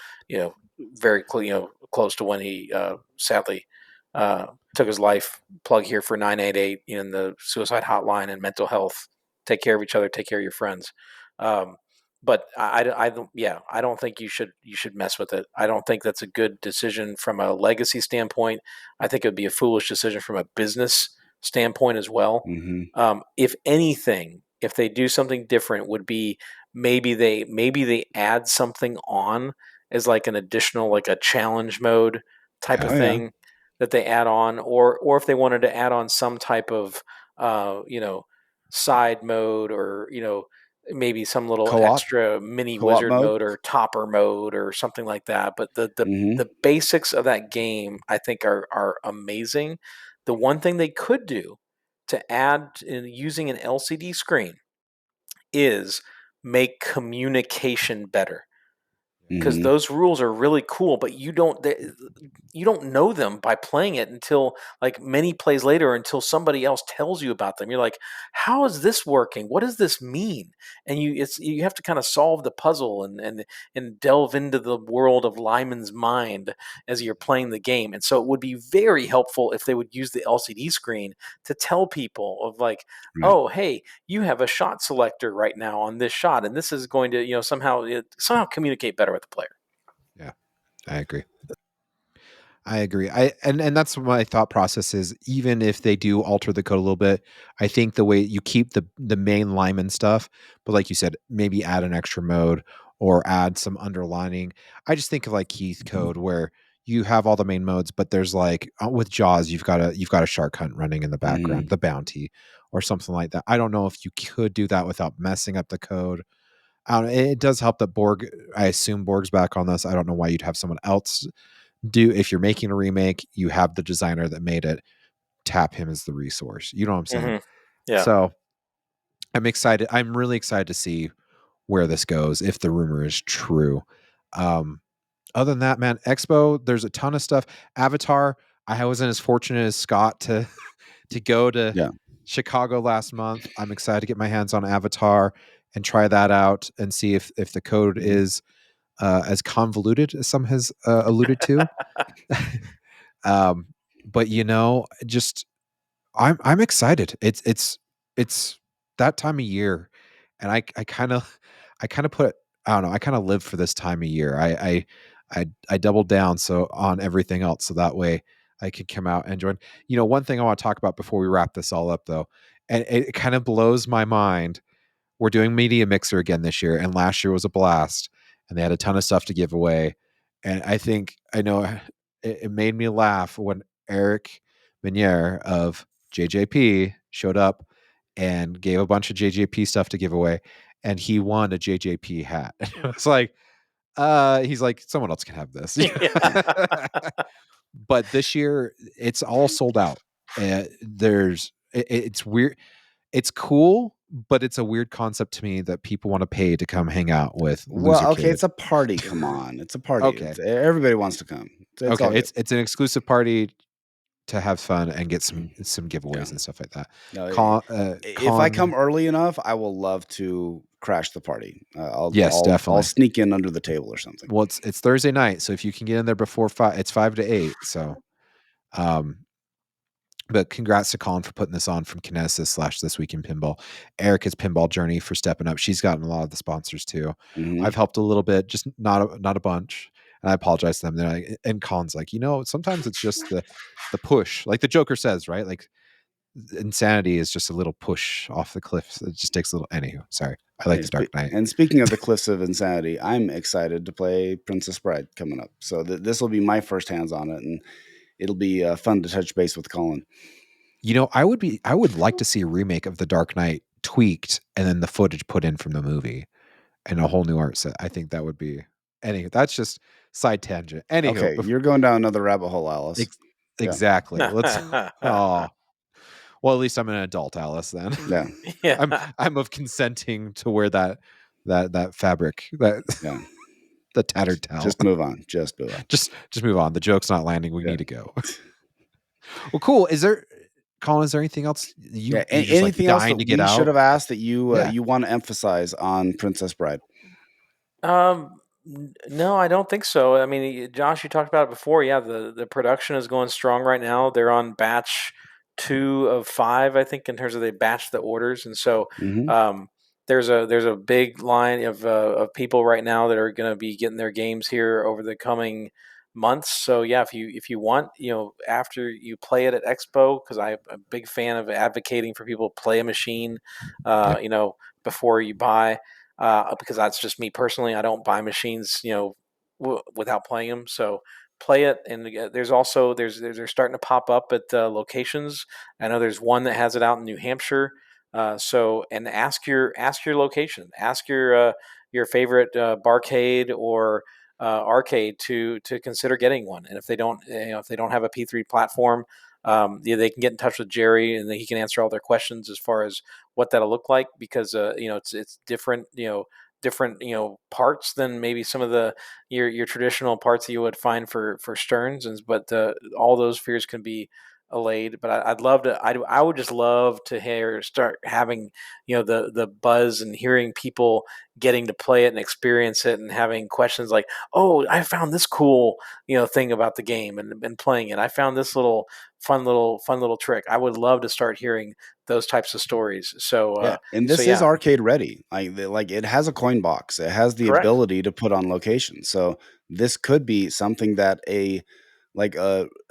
very close to when he sadly took his life. Plug here for 988 in the suicide hotline and mental health. Take care of each other. Take care of your friends. But I don't think you should mess with it. I don't think that's a good decision from a legacy standpoint. I think it would be a foolish decision from a business standpoint as well. Mm-hmm. If anything, if they do something different, would be maybe they add something on as like an additional, like a challenge mode type of Oh yeah. thing that they add on, or if they wanted to add on some type of uh, you know side mode, or maybe some little Co-op extra mini co-op wizard mode. mode or topper mode or something like that. But the Mm-hmm. the basics of that game, I think, are amazing. The one thing they could do to add in using an LCD screen is make communication better. because Mhm. those rules are really cool, but you don't know them by playing it until like many plays later, until somebody else tells you about them. You're like, how is this working? What does this mean? And you have to kind of solve the puzzle and delve into the world of Lyman's mind as you're playing the game. And so it would be very helpful if they would use the LCD screen to tell people of like, Right. oh, hey, you have a shot selector right now on this shot, and this is going to, somehow communicate better with the player. Yeah, I agree. I agree. And that's what my thought process is. Even if they do alter the code a little bit, I think the way you keep the main Lyman stuff, but like you said, maybe add an extra mode or add some underlining. I just think of like Keith code where you have all the main modes, but there's like with Jaws, you've got a shark hunt running in the background, Mhm. the bounty or something like that. I don't know if you could do that without messing up the code. I don't know. It does help that Borg. I assume Borg's back on this. I don't know why you'd have someone else do. If you're making a remake, you have the designer that made it, tap him as the resource. You know what I'm saying? Mm-hmm. Yeah. So I'm excited. I'm really excited to see where this goes if the rumor is true. Um, other than that, man, Expo, there's a ton of stuff. Avatar, I wasn't as fortunate as Scott to to go to Yeah. Chicago last month. I'm excited to get my hands on Avatar and try that out and see if the code Mhm. is as convoluted as some has alluded to. um, but just I'm excited. It's that time of year, and I kind of put I don't know. I kind of live for this time of year. I doubled down so on everything else, so that way I could come out and join. One thing I want to talk about before we wrap this all up, though, and it kind of blows my mind. We're doing Media Mixer again this year, and last year was a blast, and they had a ton of stuff to give away. And I know it made me laugh when Eric Meniere of JJP showed up and gave a bunch of JJP stuff to give away, and he won a JJP hat. It was like, he's like, someone else can have this. Yeah. But this year, it's all sold out. It's weird. It's cool, but it's a weird concept to me that people want to pay to come hang out with Loser Well, okay, Kid. it's a party. Come on, it's a party. Okay. Everybody wants to come. It's all Okay. good. It's an exclusive party to have fun and get some Yeah. giveaways and stuff like that. No, if I come Con early enough, I will love to crash the party. I'll Yes, I'll definitely. sneak in under the table or something. Well, it's Thursday night, so if you can get in there before 5, it's 5 to 8. So, um, but congrats to Colin for putting this on from Kinesis / This Week in Pinball. Erica's Pinball Journey for stepping up. She's gotten a lot of the sponsors too. Mhm. I've helped a little bit, just not a bunch. And I apologize to them. They're like, and Colin's like, sometimes it's just the push, like the Joker says, right? Like insanity is just a little push off the cliff. It just takes a little. Anywho, sorry. I like Hey, the Dark Knight. and speaking of the cliffs of insanity, I'm excited to play Princess Bride coming up. So this will be my first hands on it, and it'll be fun to touch base with Colin. I would like to see a remake of the Dark Knight tweaked and then the footage put in from the movie and a whole new art set. I think that would be. Anywho, that's just side tangent. Anywho, Okay, you're going down another rabbit hole, Alice. ex- Yeah, exactly. Let's. Oh, well, at least I'm an adult, Alice. Then yeah, I'm Yeah. I'm of consenting to wear that fabric, that yeah. the tattered towel. Just move on. Just move on. Just move on. The joke's not landing. We Yeah. need to go. Well, cool. Colin? Is there anything else Yeah. you just like Anything else that dying to get we should out? have asked that you Yeah. you want to emphasize on Princess Bride? No, I don't think so. I mean, Josh, you talked about it before. Yeah, the production is going strong right now. They're on batch 2 of 5, I think, in terms of they batch the orders, and so Hmm. um, there's a big line of people right now that are going to be getting their games here over the coming months. So yeah, if you want, after you play it at Expo, because I'm a big fan of advocating for people to play a machine, Yeah. before you buy, because that's just me personally. I don't buy machines, without playing them. So play it, and there's also they're starting to pop up at locations. I know there's one that has it out in New Hampshire. So and ask your location, ask your favorite barcade or arcade to consider getting one. And if they don't have a P3 platform, yeah, they can get in touch with Jerry, and he can answer all their questions as far as what that'll look like, because it's different, different parts than maybe some of your traditional parts that you would find for Stearns, but all those fears can be allayed. But I'd love to. I would just love to start having the buzz and hearing people getting to play it and experience it and having questions like, oh, I found this cool thing about the game and playing it. I found this fun little trick. I would love to start hearing those types of stories. So yeah, and this is arcade ready. Like it has a coin box. It has the ability to put on location. So this could be something that a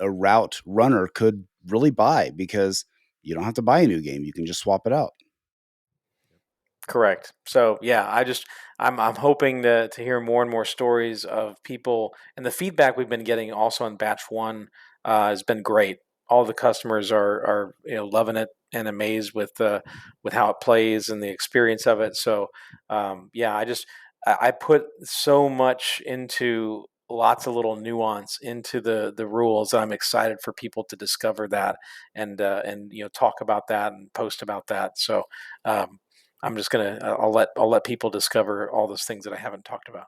route runner could really buy, because you don't have to buy a new game. You can just swap it out. Correct. So yeah, I'm hoping to hear more and more stories of people, and the feedback we've been getting also on batch 1 has been great. All the customers are loving it and amazed with how it plays and the experience of it. So yeah, I put so much into lots of little nuance into the rules that I'm excited for people to discover that and talk about that and post about that. So I'm just I'll let people discover all those things that I haven't talked about.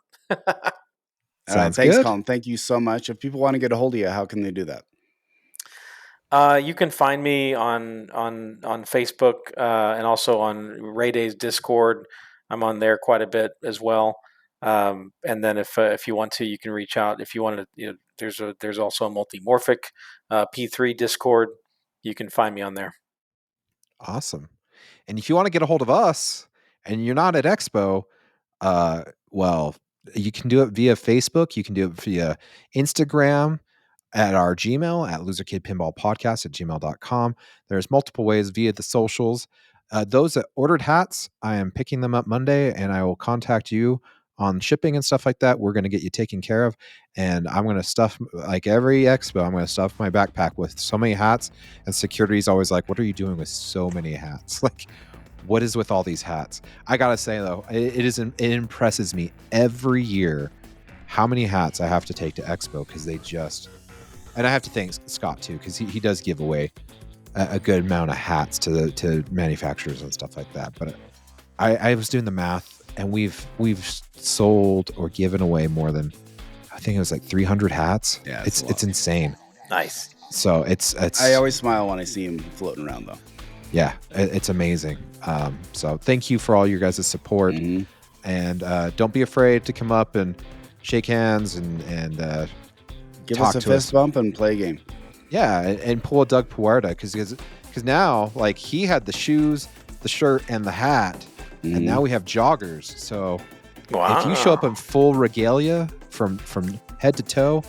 All right, thanks, Colin. Thank you so much. If people want to get a hold of you, how can they do that? You can find me on Facebook and also on Ray Day's Discord. I'm on there quite a bit as well. And then if you want to, you can reach out. If you want to, there's also a Multimorphic P3 Discord. You can find me on there. Awesome. And if you want to get a hold of us and you're not at Expo, well, you can do it via Facebook. You can do it via Instagram, at our Gmail at loserkidpinballpodcast@gmail.com. There's multiple ways via the socials. Those that ordered hats, I am picking them up Monday, and I will contact you on shipping and stuff like that. We're going to get you taken care of, and I'm going to stuff, like every expo, I'm going to stuff my backpack with so many hats, and security's always like, what are you doing with so many hats? Like, what is with all these hats? I got to say, though, it impresses me every year how many hats I have to take to Expo, because they just... And I have to thank Scott too, because he does give away a good amount of hats to manufacturers and stuff like that. But I was doing the math, and we've sold or given away more than, I think it was like 300 hats. Yeah, it's insane. Nice. So it's. I always smile when I see him floating around, though. Yeah, it's amazing. So thank you for all your guys' support, and don't be afraid to come up and shake hands and. Give us a fist bump and play a game. Yeah, and pull a Doug Puerta, because now, like, he had the shoes, the shirt, and the hat, and now we have joggers. So if you show up in full regalia from head to toe,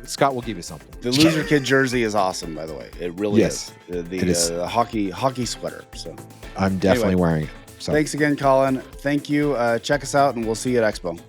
Scott will give you something. The Loser Kid jersey is awesome, by the way. It really is. The hockey sweater. So I'm definitely wearing it. So. Thanks again, Colin. Thank you. Check us out, and we'll see you at Expo.